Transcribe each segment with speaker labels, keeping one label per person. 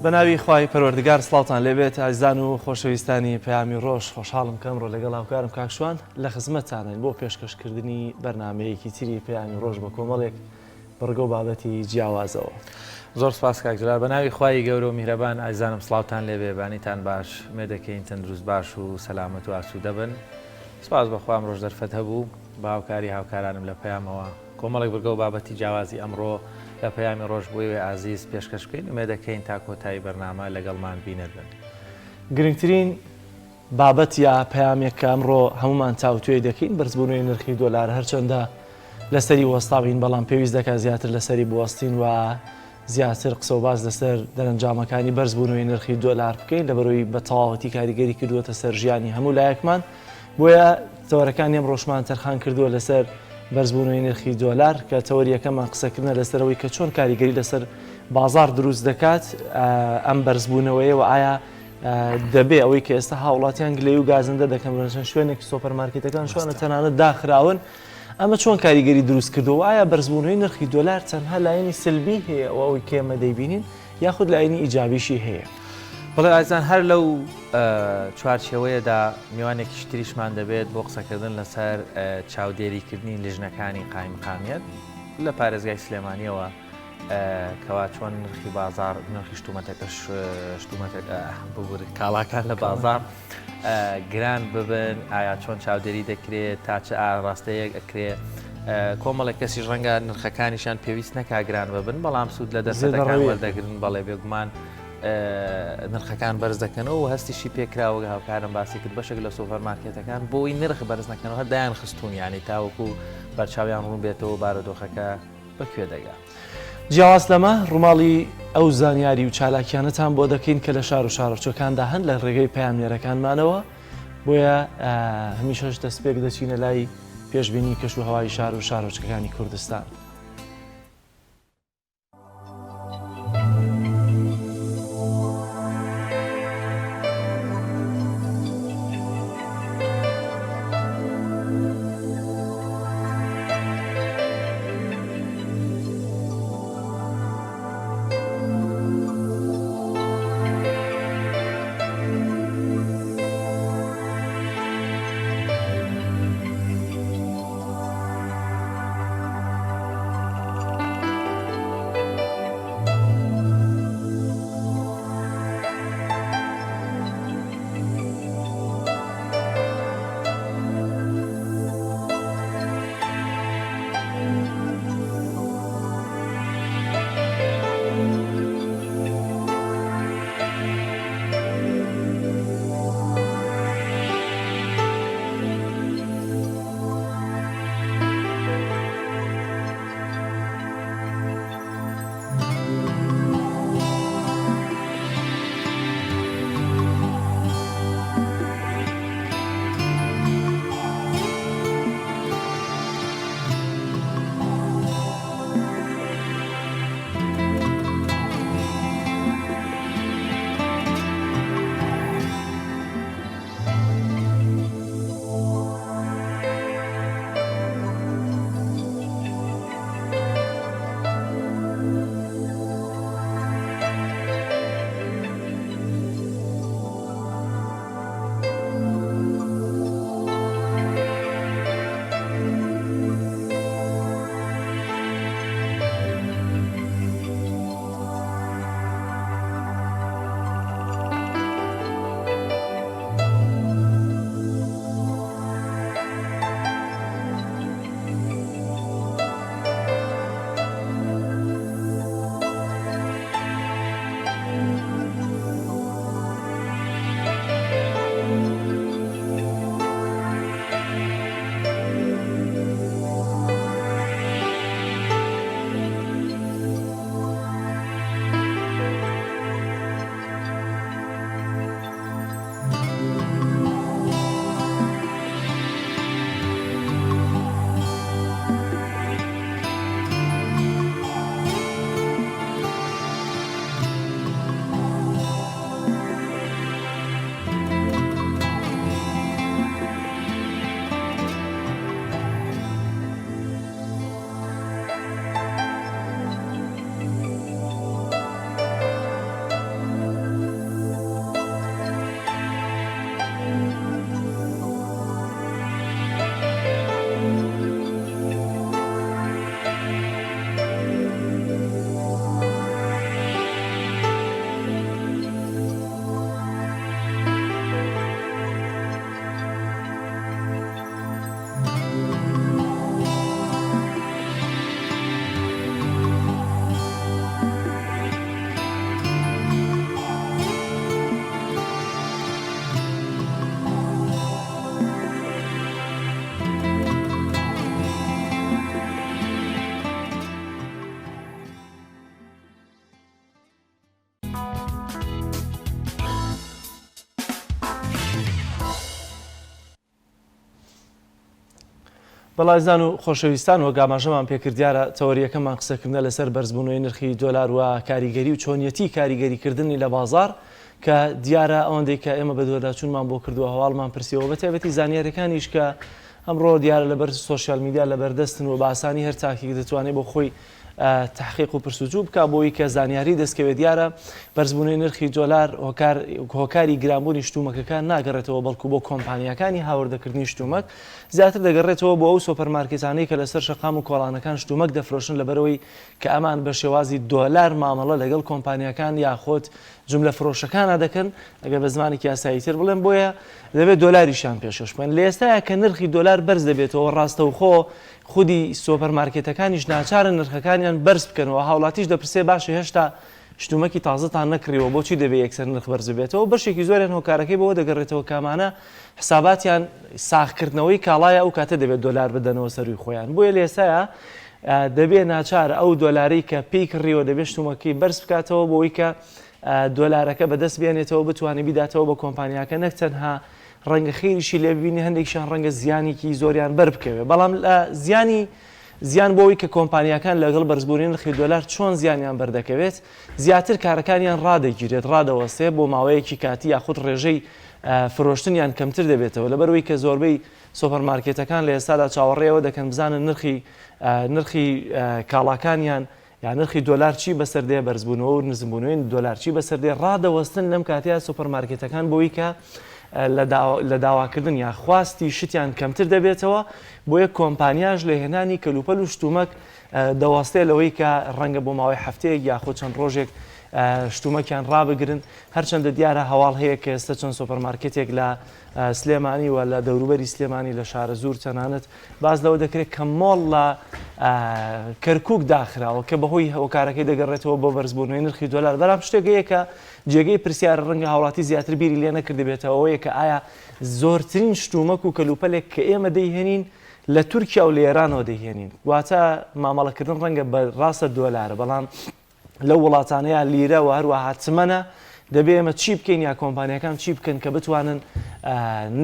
Speaker 1: بەناوی خوای پەروەردگار سڵاوتان لێبێت ئازیزان و خۆشەویستانی پەیامی ڕۆژ خۆشحاڵم کەمڕۆ لەگەڵ هاوکارم کاکشوان لە خزمەتتانین بۆ پێشکەشکردنی بەرنامەیەکی تری پەیامی ڕۆژ بە کۆمەڵێک بەڕگە و بابەتی جیاوازەوە.
Speaker 2: زۆر سپاس کاکجلال بەناوی خوای گەورە و میهرەبان ئازیزانم سڵاوتان لێبێ بانیتان باش مێدەکەین تەندروست باش و سەلامەت و ئاسوودە بن. سپاس بەخوام ڕۆژ دەرفەت هەبوو بە هاوکاری هاوکارانم لە پەیامەوە کۆمەڵێک بەرگە و بابەتی جیاوازی ئەمڕۆ لە پەیامی ڕۆژ بۆی ئازیز پێشکەش بکەین و مێدەکەین تا کۆتایی بەرنامە لەگەڵمان بینەرن.
Speaker 1: گرنگترین بابەت یا پەیامێک کە ئەمڕۆ هەمومان چاوتوێ دەکەین بەرزبوونەوەی نرخی دۆلار هەرچەندە لەسەری وەستاوین بەڵام پێویست دەکات زیاتر لەسەری بوەستین و زیاتر قسە و باز لەسەر دەرەنجامەکانی بەرزبوونەوەی نرخی دۆلار بکەین لەبەرەوەی بە تەواوەتی کاریگەری کردووەتە سەر ژیانی هەموو لایەکمان بۆیە تەوەرەکانی ئەم ڕۆژمان تەرخان کردووە لەسەر بەرزبوونەوەی نرخی دۆلار کە تەوەریەکەمان قسەکردنە لەسەرەوەی کە چۆن کاریگەری لەسەر بازار دروست دەکات ئەم بەرزبوونەوەیە و ئایا دەبێ ئەوەی کە ئێستا هاوڵاتیان گلەی و گازندە دەکەن بەشن شوێنێکی سۆپەرمارکێتەکان شوانە تەنانەت داخراون ئەمە چۆن کاریگەری دروست کردەوە ئایا بەرزبوونەوەی نرخی دۆلار تەنها لایەنی سلبی هەیە و ئەوەی کە ئێمە دەیبینین یاخود لایەنی ئیجابیشی هەیە؟
Speaker 2: بەڵێ ئازان هەر لەو چوارچێوەیەدا میوانێکی تریشمان دەبێت بۆ قسەکردن لەسەر چاودێریکردنی لیژنەکانی قایمقامیەت لە پارێزگای سلێمانیەوە کەوا چۆن نرخی بازار نرخی شتومەتەکەش شتومەتەکە ببوورە کاڵاکان لە بازار گران ببن ئایا چۆن چاودێری دەکرێت تا چه ئاڕاستەیەک ئەکرێت کۆمەڵێک کەسی ڕەنگە نرخەکانیشان پێویست نەکا گران ببن بەڵام سوود لە دەستەکان وەردەگرن بەڵێ بێگومان نرخەکان بەرز دەکەنەوە و هەستیشی پێکراوە هاوکارم باسی کرد بەشێک لە سوپەرمارکێتەکان بۆی نرخ بەرز نەکەنەوە هەر دایان خستون یانی تاوەکو بەرچاویان ڕوون بێتەوە بارودۆخەکە بەکوێ دەگا.
Speaker 1: جیاواز لەمە ڕووماڵی ئەو زانیاری و چالاکیانەتان بۆ دەکەین کە لە شار و شارۆچەکاندا هەن لە ڕێگەی پەیامنێرەکانمانەوە بۆیە هەمیشەش دەستپێک دەچینە لای پێشبینی کەش و هەوای شار و شارۆچەکانی کوردستان. بەڵایزان و خۆشەویستان و گاماژەمان پێکردیارە تەوەریەکەمان قسەکردە لەسەر بەرزبوونەوەی نرخی دۆلار و کاریگەری و چۆنیەتی کاریگەریکردنی لە بازار کە دیارە ئەوەندەی کە ئێمە بە دووەداچوونمان بۆ کردووە هەواڵمان پرسیەوە بە تایبەتی زانیاریەکانیش کە ئەمڕۆ دیارە لەبەر سۆشیال میدیا لەبەردەستن و باسانی هەر تاکێک دەتوانێت بۆ خۆی تحقیق و پرسوجوو بکە بۆی کە زانیاری دەستکەوێت دیارە بەرزبوونەی نرخی دۆلار هۆکاری گرانبوونی شتومەکەکان ناگەڕێتەوە بەڵکو بۆ کۆمپانیەکانی هاوردەکردنی شتومەک زیاتر دەگەڕێتەوە بۆ ئەو سۆپەرمارکێتانەی کە لەسەر شەقام و کۆڵانەکان شتومەک دەفرۆشن لەبەرەوەی کە ئەمان بە شێوازی دۆلار مامەڵە لەگەڵ کۆمپانیەکان یاخۆت جملە فرۆشەکانە دەکەن ئەگەر بە زمانێکی یاساییتر بڵێن بۆیە دەبێت دۆلاریشیان پێشەش بکەن لە ئێستاە کە نرخی دۆلار بەرز دەبێتەوە ڕاستەوخۆ خودی سۆپەرمارکێتەکانیش ناچارن نرخەکانیان بەرز بکەنەوە هاوڵاتیش دەپرسێ باشە هێشتا شتومەکی تازەتان نەکڕیەوە بۆچی دەبێت یەکسەر نرخ بەرز بێتەوە بەشێکی زۆریان هۆکارەکەی بەوە دەگەڕێتەوە کامانە حساباتیان ساختکردنەوەی کاڵایە ئەو کاتە دەبێت دۆلار بدەنەوە سەروی خۆیان بۆیە لە ئێستاە دەبێت ناچارە ئەو دۆلاری کە پێی کڕیەوە دەبێت شتومەکەی بەرز بکاتەوە بۆی کە دۆلارەکە بەدەست بێنێتەوە بتوانێت بیداتەوە بە کۆمپانیاکە نەک تەنها ڕەنگە خێریشی لێ ببینی هەندێکشان ڕەنگە زیانێکی زۆریان بەربکەوێت بەڵام زیان بۆەوەی کە کۆمپانیەکان لەگەڵ بەرزبوونی نرخی دۆلار چۆن زیانیان بەردەکەوێت زیاتر کارەکانیان ڕادەگیرێت ڕادەوەستێ بۆ ماوەیەکی کاتی یاخود ڕێژەی فرۆشتنیان کەمتر دەبێتەوە لەبەرەوەی کە زۆربەی سۆپەرمارکێتەکان لە ئێستادا چاوەڕێەوە دەکەن بزانن نرخی کاڵاکانیان یا نرخی دۆلار چی بەسەردێ بەرزبوونەوە و نزمبوونەوەی دۆلار چی بەسەردێ ڕادەوەستن لەم کاتەیە سۆپەرمارکێتەکان بۆی کە لە داواکردن یا خواستی شتیان کەمتر دەبێتەوە بۆیە کۆمپانیاش لە هێنانی کەلوپەل و شتومەک دەواستێ لەوەی کە ڕەنگە بۆ ماوەی هەفتەیەک یاخۆ چەند ڕۆژێک شتومەکیان ڕابگرن هەرچەندە دیارە هەواڵ هەیە کە ئێستا چەند سۆپەرمارکێتێک لە سلێمانی و لە دەوروبەری سلێمانی لە شارە زوور تەنانەت باز لەوە دەکرێت کە مۆڵ لە کەرکک داخراوە کە بەهۆی هۆکارەکەی دەگەڕێتەوە بۆ بەرزبوونەوەی نرخی دۆلار بەرام شتێکەیە کە جێگەی پرسیارە ڕەنگە هاوڵاتی زیاتر بیری لێ نەکردبێتەوەیە کە ئایا زۆرترین شتومەک و کەلوپەلێک کە ئێمە دەیهێنین لە تورکیا و لە ئێرانەوە دەیهێنین واتە مامەڵەکردن ڕەنگە بە ڕاستە دۆلارە بەڵام لەو وڵاتانەیە لیرە و هەروەها چمەنە دەبێ ئێمە چی بکەین یا کۆمپانیەکان چی بکەن کە بتوانن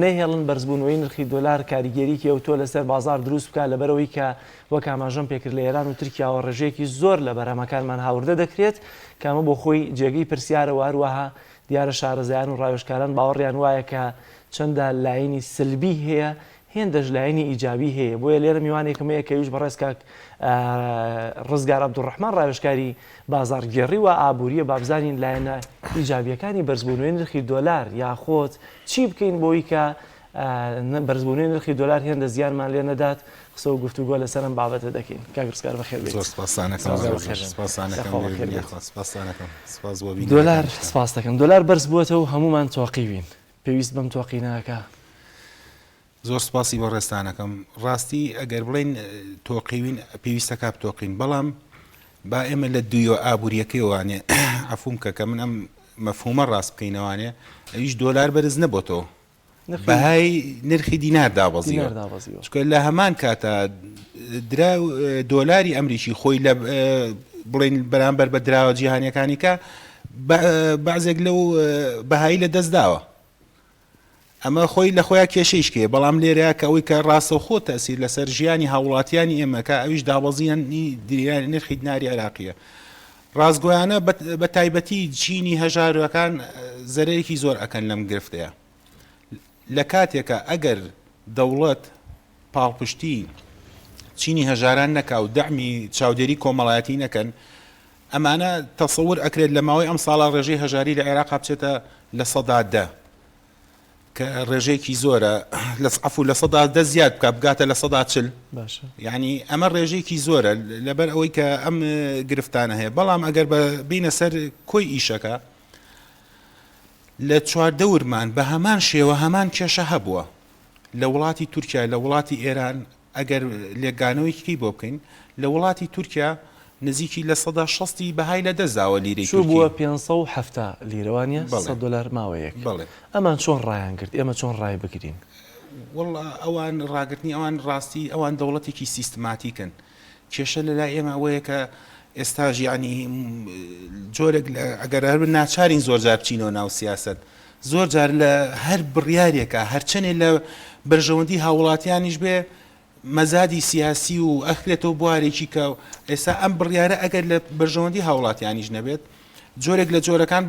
Speaker 1: نەهێڵن بەرزبوونەوەی نرخی دۆلار کاریگەریکی ئەوتۆ لەسەر بازار دروست بکە لەبەرەوەی کە وەک ئاماژەم پێکرد لە ئێران و تورکیاوە ڕێژەیەکی زۆر لە بەرهەمەکانمان هاوردە دەکرێت کامە بۆ خۆی جێگەی پرسیارەوە هەروەها دیارە شارەزایان و ڕاوێژکاران باوەڕیان وایە کە چەندە لایەنی سلبی هەیە هێندەش لایەنی ئیجابی هەیە بۆیە لێرە میوانێکمەیە کە ویش بەڕێز کاک ڕزگار عەبدوڕەحمان ڕاوێژکاری بازارگێڕی و ئابووریە بابزانین لایەنە ئیجابیەکانی بەرزبوونەوەی نرخی دۆلار یاخۆت چی بکەین بۆی کە بەرزبوونەوەی نرخی دۆلار هێندە زیانمان لێ نەدات قسە و گفتوگۆ لەسەرم بابەتە دەکەین کاک ڕزگار بەخێر بێت دۆلار سپاس دەکەم دۆلار بەرز بووەتەوە هەمومان تۆقیوین پێویست بەم تۆقیناکە
Speaker 3: زۆر سپاسی بۆ ڕێستانەکەم ڕاستی ئەگەر بڵین تۆقیوین پێویستە کاپ تۆقین بەڵام با ئێمە لە دویۆ ئابوووریەکەیوانێ عەفوم کە من ئەم مەفهومە ڕاست بکەینەوانێ ئەویش دۆلار بەرز نەبۆتەوە بەهای نرخی دینار دابەزیوە چکە لە هەمان کاتە درا دۆلاری ئەمریکی خۆی لە بڵین بەرامبەر بە دراوە جیهانیەکانی کە بەعزێک لەو بەهایی لە دەستداوە ئەمە خۆی لە خۆیان کێشەیشکێ بەڵام لێرەیە کە ئەوەی کە ڕاستە خۆ تەسیر لەسەر ژیانی هاوڵاتیانی ئێمەکە ئەویش دابەزیانی دیریانی نرخی دیناری عێراقیە ڕازگۆیانە بە تایبەتی چینی هەژارەکان زەرەیەکی زۆر ئەکەن لەم گرفتەیە لە کاتێکە ئەگەر دەوڵەت پاڵپشتی چینی هەژاران نەکا و دەعمی چاودێری کۆمەڵایەتی نەکەن ئەمانە تەسەور ئەکرێت لە ماوەی ئەم ساڵا ڕێژەی هەژاری لە عێراق بچێتە لە 100 کە ڕێژەیەکی زۆرە لە 100 زیاد بکە بگاتە لە 140 یعنی ئەمە ڕێژەیەکی زۆرە لەبەر ئەوەی کە ئەم گرفتانە هەیە بەڵام ئەگەر بینە سەر کۆی ئیشەکە لە چواردەورمان بە هەمان شێوە هەمان کێشە هەبووە لە وڵاتی تورکیا لە وڵاتی ئێران ئەگەر لێگانەوەیکی بۆ بکەین لە وڵاتی تورکیا نزیکی لە 160 بەهای لە دەزاوە لیرەی
Speaker 1: بووە 570 لیرەوانە $100 ماوەیەک ئەمان چۆن ڕایان کرد ئێمە چۆن ڕای بگرین
Speaker 3: وەڵڵا ئەوان ڕاگرتنی ئەوان ڕاستی ئەوان دەوڵەتێکی سیستماتیکن کێشە لە لای ئێمە ئەوەیە کە ئێستاژ ینی جۆرێک ئەگەر هەر ناچارین زۆر جار بچینەوە ناو سیاست زۆر جار لە هەر بڕیارێکە هەرچەنێ لە بەرژەوەندی هاوڵاتیانیش بێ مەزادی سیاسی و ئەخرێتەوە بوارێکی کە ئێستا ئەم بڕیارە ئەگەر لە بەرژەوەندی هاوڵاتیانیش نەبێت جۆرێک لە جۆرەکان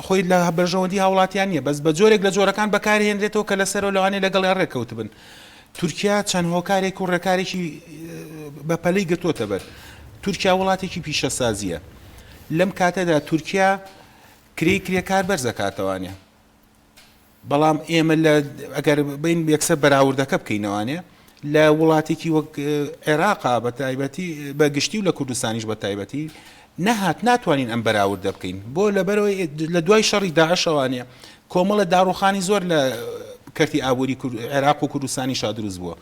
Speaker 3: خۆی لە بەرژەوەندی هاوڵاتیان نیە بەس بە جۆرێک لە جۆرەکان بەکارهێنرێتەوە کە لەسەرەوە لەوانێ لەگەڵیان ڕێکەوت بن. تورکیا چەند هۆکارێک و ڕێکارێکی بەپەلەی گرتوۆتە بەر. تورکیا وڵاتێکی پیشەسازیە. لەم کاتەدا تورکیا کرێکار بەرزەکاتەوانێ. بەڵام ئێمە ئەگەر بین یەکسەر بەراوردەکە بکەینەوانێ لە وڵاتێکی وەک عێراقا بە تایبەتی بە گشتی و لە کوردستانیش بە تایبەتی ناتوانین ئەم بەراوردە بکەین بۆ لەبەرەوەی لە دوای شەڕی داعشەوانێ کۆمەڵە داڕوخانی زۆر لە کەرتی ئابووری عێراق و کوردستانی شادروست بووە.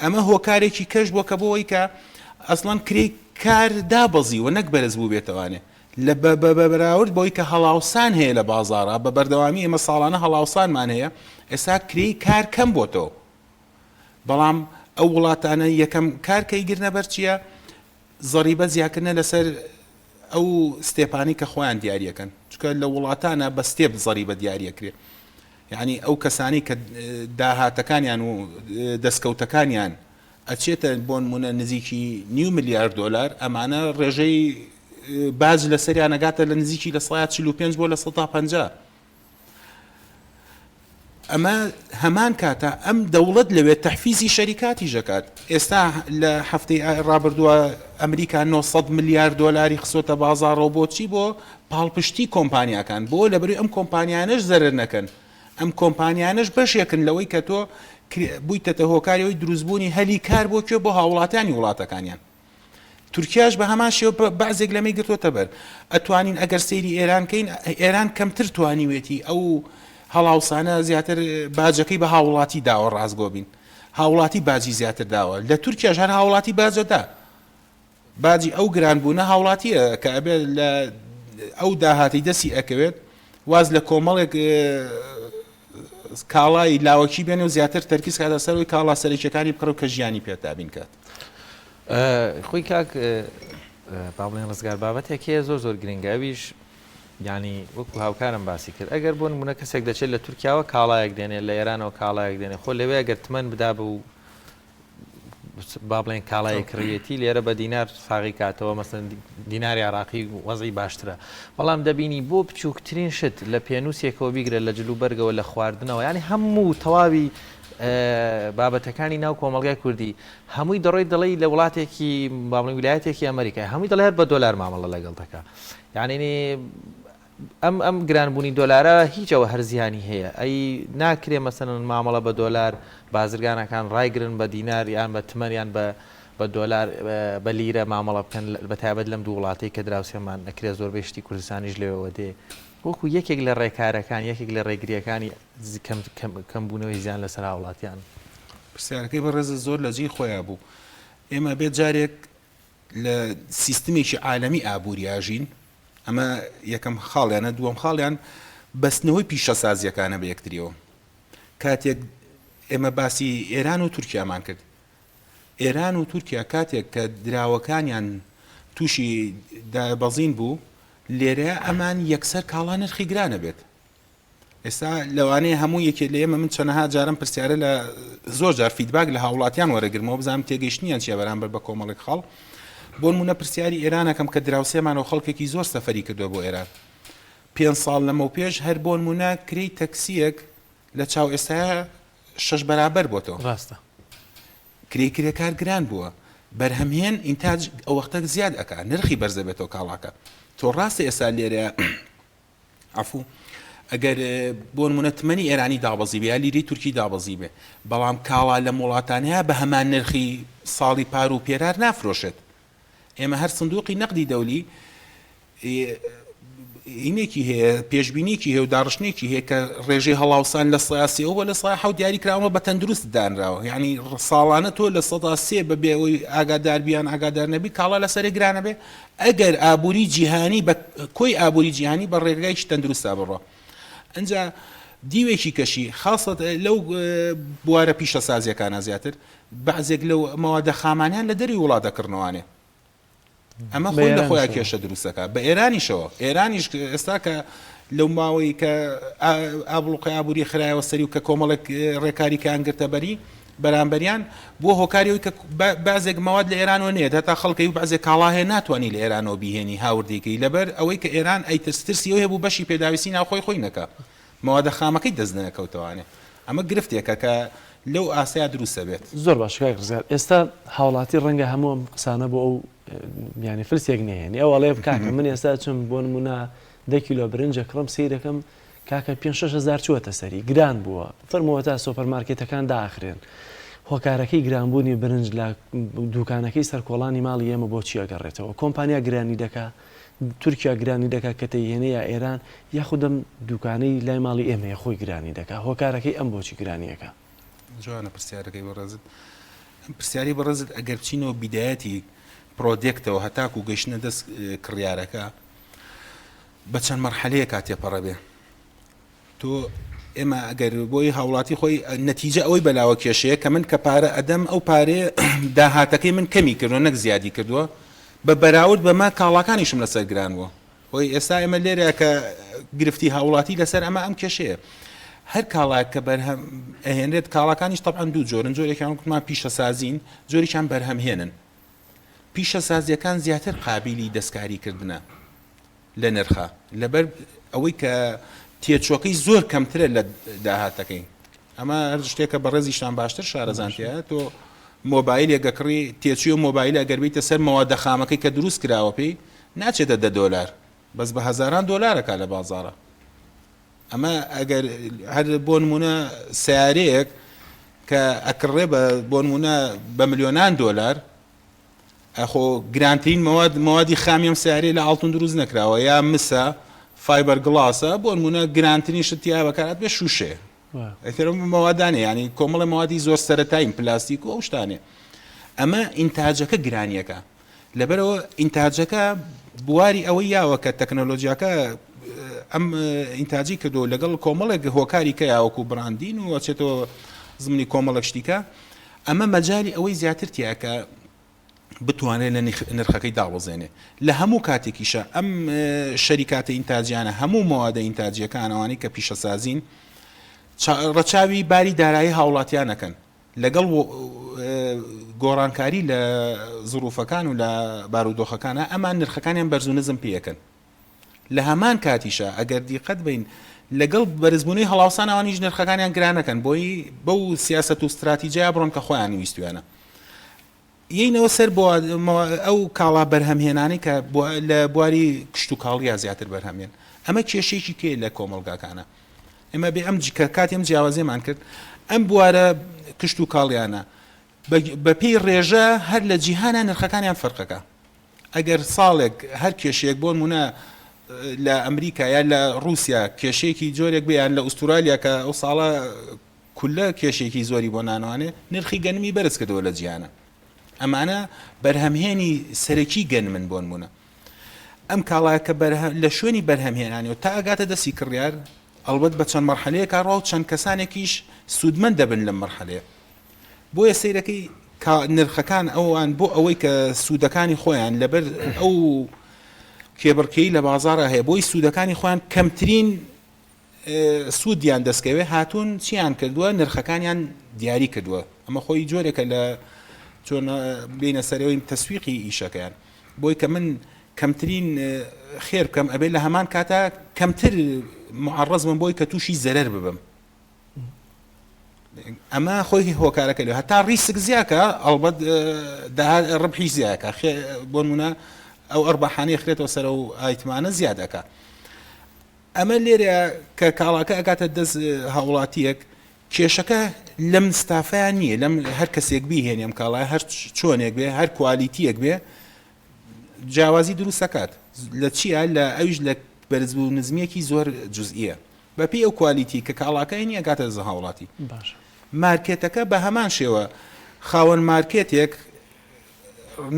Speaker 3: ئەمە هۆکارێکی کەش بووە کە بۆەوەی کە ئەسڵان کرێکار دابەزی و نەک بەرز بوو بێتەوانێ لە بەراورد بۆی کە هەڵاوسان هەیە لە بازاڕە بە بەردەوامی ئێمە ساڵانە هەڵاوسانمان هەیە ئێستا کری کار کەم بۆتەوە. بەڵام ئەو وڵاتانە یەکەم کارکەی گرنە بەر چییە؟ زەریبە زیاکردنە لەسەر ئەو ستێپانی کە خۆیان دیارەکەن چکە لە وڵاتانە بە ستێپ زەریبە دیارەکرێت. یعنی ئەو کەسانی کە داهاتەکانیان و دەستکەوتەکانیان ئەچێتە بۆ نمونە نزیکی $9 ملیارد ئەمانە ڕێژەی باز لە سەریان نەگاتە لە نزیکی لە 145 بۆ لە 150. ئەمە هەمان کاتە ئەم دەوڵەت لەوێت تەحفیزی شەریکاتی ژەکات. ئێستا لە هەفتەی ڕابردووە ئەمریکا $900 ملیارد خسۆتە بازاڕەوە بۆچی بۆ پاڵپشتی کۆمپانیاکان بۆ لەبەروی ئەم کۆمپانیانش زەرر نەکەن. ئەم کۆمپانیانش بەشێکن لەوەی کە تۆ بوویتەتە هۆکاریەوەی دروستبوونی هەلی کار بۆ کوێ بۆ هاوڵاتیانی وڵاتەکانیان. تورکیاش بە هەمان شێوە بەعزێک لەمەی گرتوۆتە بەر. ئەتوانین ئەگەر سەیری ئێرانکەین ئێران کەمتر توانیوێتی ئەو هەڵاوسانە زیاتر باجەکەی بە هاوڵاتی داوە ڕازگۆ بین. هاوڵاتی باجی زیاتر داوە لە تورکیاش هەر هاوڵاتی باجەدا باجی ئەو گرانبوونە هاوڵاتیە کە ئەبێ لە ئەو داهاتی دەستی ئەکەوێت واز لە کۆمەڵێک کاڵای لاوەکی بێنێ و زیاتر تەرکیز کاتە سەرەوەی کاڵا سەرەکیەکانی بکڕ و کە ژیانی پێدابین کات.
Speaker 2: خۆی کاک با بڵێن ڕزگار بابەتێکەیە زۆر گرنگاویش ینی وەکو هاوکارم باسی کرد ئەگەر بۆ نمونە کەسێک دەچێت لە تورکیاوە کاڵایەک دێنێت لە ئێرانەوە کاڵایەک دێنێ خۆ لەوێ ئەگەر تمەن بدا بە و با بڵێن کاڵایە کڕێتی لێرە بە دینار ساغی کاتەوە مەسەن دیناری عراقی وەزی باشترە. بەڵام دەبینی بۆ بچووکترین شت لە پێنووسێکەوە بیگرێت لە جلو بەرگەوە لە خواردنەوە ینی هەموو تەواوی بابەتەکانی ناو کۆمەڵگای کوردی هەمووی دەڕۆی دەڵی لە وڵاتێکی باڵی ویلایەتێکی ئەمریکای هەمووی دەڵێت بە دۆلار مامەڵە لەگەڵ دەکە. یعنی ئەم گرانبوونی دۆلارە هیچەوە هەرزیانی هەیە ئەی ناکرێ مەسەن مامەڵە بە دۆلار بازرگانەکان ڕایگرن بە دینار یان بە تمەریان بە دۆلار بە لیرە مامەڵە بکەن بە تایبەت لەم دوو وڵاتی کە دراوسێمان نەکرێت زۆربەی شتی کوردستانیش لێەوە دێ وەکو یەکێک لە ڕێکارەکان یەکێک لە ڕێگریەکانی کەمبوونەوەی زیان لەسەر وڵاتیان.
Speaker 3: پرسیارەکەی بەڕێزە زۆر لە جێی خۆیان بوو. ئێمە بێت جارێک لە سیستمێکی عالەمی ئابووریاژین ئەمە یەکەم خاڵیانە دووەم خاڵیان بەستنەوەی پیشەسازیەکانە بە یەکتریەوە. کاتێک ئێمە باسی ئێران و تورکیامان کرد ئێران و تورکیا کاتێک کە دراوەکانیان تووشی دابەزین بوو لێرە ئەمان یەکسەر کاڵا نرخی گرانە بێت. ئێستا لەوانەیە هەموو یەکێ لە ئێمە من چەنەها جارم پرسیارە لە زۆر جار فیدباک لە هاوڵاتیان وەرەگرمەوە بزانم تێگەیشتنیان چیە بەرامبەر بە کۆمەڵێک خاڵ. بۆ نمونە پرسیاری ئێرانەکەم کە دراوسێمانەوە خەڵکێکی زۆر سەفەری کردووە بۆ ئێران 5 ساڵ لەمەو پێش هەر بۆ نمونە کری تەکسیەک لە چاو ئێستاە 6 بەرابەر بۆتەوە.
Speaker 2: ڕاستە
Speaker 3: کرێکار گران بووە بەرهەمهێن ئینتاج ئەو وەختە زیاد ئەکا نرخی بەرزە بێتەوە کاڵاکە. تۆ ڕاستە ئێستا لێرە عفو ئەگەر بۆ نمونە تمەنی ئێرانی دابەزی بێ یا لیری تورکی دابەزی بێ بەڵام کاڵا لە وڵاتانەیە بە هەمان نرخی ساڵی پار و پێرار نافرۆشێت. ئێمە هەر سندوقی نەقدی دەولی اینێکی هەیە پێشبینێکی هەیە و داڕشتێکی هەیە کە ڕێژەی هەڵاوسان لە سەیاسی ئەوە لە سای حەوت دیاری کراوە بە تەندروست دانراوە. یعنی ساڵانە تۆ لە 103 بەبێ ئەوی ئاگادار بیان ئاگادار نەبی کاڵا لەسەری گرانە بێ ئەگەر ئابووری جیهانی بە کۆی ئابووری جیهانی بە ڕێگایکی تەندروستە بڕۆ. ئەنجا دیوێکی کەشی خاصەت لەو بوارە پیشەسازیەکانە زیاتر بەعزێک لەو مەوادە خامانیان لە دەری وڵات دەکردنەوەوانێ ئەمە خۆی لە خۆیان کێشە دروستەکە بە ئێرانیشەوە. ئێرانیش ئێستا کە لەو ماوەی کە ئابڵوقی ئابووری خرایەوە سەری و کە کۆمەڵێک ڕێکاریکان گرتە بەری بەرامبەریان بۆ هۆکاریەوەی کە بازێک مەواد لە ئێرانەوە نێت هەتا خەڵکی و بەزێک کاڵاهەیە ناتوانانی لە ئێرانەوە بیهێنی هاوردێکی لەبەر ئەوەی کە ئێران ئەیترسیەوە هەبوو بەشی پێداویستی ناوخۆی خۆی نەکە مەوادە خامەکەی دەست نەکەوتەوانێ ئەمە گرفتێکە کە لەو ئاسیا دروستە بێت
Speaker 1: زۆر باش کاک ڕزگار ئێستا هاوڵاتی ڕەنگە هەموو ئەم قسانە بۆ ئەو ینی فرسێک نهێنی ئەو ئەڵێ کاکە من ئێستا چم بۆ نمونە 10 کیلۆ برنجە کڕم سیرەکەم کاکە 5-6 چووەتە سەری گران بووە فەرمەوە تا سۆپەرمارکێتەکان داخرێن هۆکارەکەی گرانبوونی برنج لە دوکانەکەی سەرکۆڵانی ماڵی ئێمە بۆچی ئەگەڕێتەوە کۆمپانیا گرانی دەکا تورکیا گرانی دەکا کە تەیهێنەیە ئێران یاخودم دوکانەی لای ماڵی ئێمەیە خۆی گرانی دەکا هۆکارەکەی ئەم بۆچی گرانیەکە
Speaker 3: جوانە پرسیارەکەی بەڕێزت ئەم پرسیاری بەڕێزت ئەگەر بچینەوە بیدایەتی پرۆدێکتەوە هەتاکو و گەیشتنە دەست کڕیارەکە بە چەند مەرحەلەیە کاتێپەڕە بێ تۆ ئێمە ئەگەر بۆی هاوڵاتی خۆی نەتیجە ئەوەی بەلاوە کێشەیە کە من کە پارە ئەدەم ئەو پارێ داهاتەکەی من کەمی کردووە نەک زیادی کردووە بە بەراورد بەما کاڵاکانیشم لەسەر گران بووە بۆی ئێستا ئێمە لێرە کە گرفتی هاوڵاتی لەسەر ئەمە ئەم کێشەیە هەر کاڵاک کە بەرهەم ئەهێنرێت کاڵاکانیش طبعاً دوو جۆرن جۆرێکیان وتمان پیشەسازین جۆریشان بەرهەمهێنن پیشەسازیەکان زیاتر قابلی دەستکاریکردنە لە نرخە لەبەر ئەوەی کە تێچۆکەی زۆر کەمترە لە داهاتەکەی ئەمە هەر شتێکە بە ڕێزیشان باشتر شارەزانتیە تۆ مۆبایل ێگەکڕی تێچوی و مۆبایل ئەگەربیتە سەر مەوادە خامەکەی کە دروست کراوە پێی ناچێتە $10 بەس بە $1000 لە بازارە ئەمە ئەگەر هەر بۆ نمونە سیارەیەک کە ئەکڕێ بۆ نمونە بە ملیۆنان $، ئەخۆ گرانترین مەوادی خامیەم سیارەیە لە ئاڵتون دروست نەکراوە یا مسە فایبەر گڵاسە بۆ نمونە گرانترین شتیا بەکارات بێ شوشێ ئەترم مەوادانێ ینی کۆمەڵی مەوادی زۆر سەرەتایم پلاستیک و ئەو شتانێ ئەمە ئینتاجەکە گرانیەکە لەبەرەوە ئینتاجەکە بواری ئەوەی یاوە کە تەکنۆلۆژیاکە ئەم ئینتاجی کردو لەگەڵ کۆمەڵێک هۆکاری کە یاوەکو براندین و ئەچێتەوە زمانی کۆمەڵک شتیکە ئەمە مەجای ئەوەی زیاتر تیاکە بتوانێت لە نرخەکەی داوەزێنێ لە هەموو کاتێکیشە ئەم شەریکاتە ئینتاجیانە هەموو مەوادە ئینتاجیەکانەوەی کە پیشەسازین ڕەچاوی باری دارایی هاوڵاتیانەکەن لەگەڵ گۆڕانکاری لە زروفەکان و لە بارودۆخەکانە ئەمان نرخەکانیان بەرز و نزم پێەکەن لە هەمان کاتیشە ئەگەر دیقەت بین لەگەڵ بەرزبوونی هەڵاوسانەوانیش نرخەکانیان گرانەکەن بۆی بەو سیاسەت و استراتیجیا بڕۆن کە خۆیان ویستویانە یینەوە سەر بۆ ئەو کاڵا بەرهەمهێنانی کە لە بواری کشت و کاڵیا زیاتر بەرهەمێن ئەمە کێشێکی کێ لە کۆمەڵگاکانە ئێمە بێ ئەم کاتیم جیاوازێمان کرد ئەم بوارە کشت و کاڵیانە بە پێی ڕێژە هەر لە جیهانە نرخەکانیان فەرقەکە ئەگەر ساڵێک هەر کێشەیەک بۆ نمونە لە ئەمریکا یا لە رووسیا کێشەیەکی جۆرێک بیان لە ئوسترالیا کە ئەو ساڵە کولە کێشێکی زۆری بۆ نانوانێ نرخی گەنمی بەرز کردەوە لە جیهانە ئەمانە بەرهەمهێنی سەرەکی گەنمن بۆ نمونە ئەم کاڵایە کە لە شوێنی بەرهەمهێنانیەوە تا ئەگاتە دەستی کڕیار ئەڵبەت بە چەند مەرحەلەیەکە ڕاو چەند کەسانێکیش سوودمەند دەبن لەم مەرحەلەیە بۆیە سەیرەکەی نرخەکان ئەوان بۆ ئەوەی کە سوودەکانی خۆیان لەبەر ئەو کێبڕکەی لە بازارە هەیە بۆی سوودەکانی خۆیان کەمترین سوودیان دەستکەوێ هاتوون چیان کردووە نرخەکانیان دیاری کردووە ئەمە خۆی جۆرێکە لە چۆن بینە سەرەوەی تەسویقی ئیشەکەیان بۆی کە من کەمترین خێر بکەم ئەبێ لە هەمان کاتە کەمتر معڕەز من بۆی کە تووشی زەرەر ببم ئەمە خۆی هۆکارەکە لێ هەتا ڕیسک زیاکە ئەڵبەت ڕبحی زیاکە بۆ نمونە ئەو ئەرباحانەی خرێتەوە سەر و ئایتمانە زیادەکە ئەمە لێرە کە کاڵاکە ئەکاتە دەست هاوڵاتیەک کێشەکە لەم ستافیان نییە لەم هەر کەسێک بیهێنێم کاڵای هەر چۆنێک بێ هەر کوالیتیەک بێ جیاوازی دروستەکات لە چیە لە ئەویش لە بەرزبوو نزمیەکی زۆر جزئیە بەپی ئەو کوالیتی کە کاڵاکەی نییە ئەکاتە دەست هاوڵاتی مارکێتەکە بە هەمان شێوە خاوەن مارکێتێک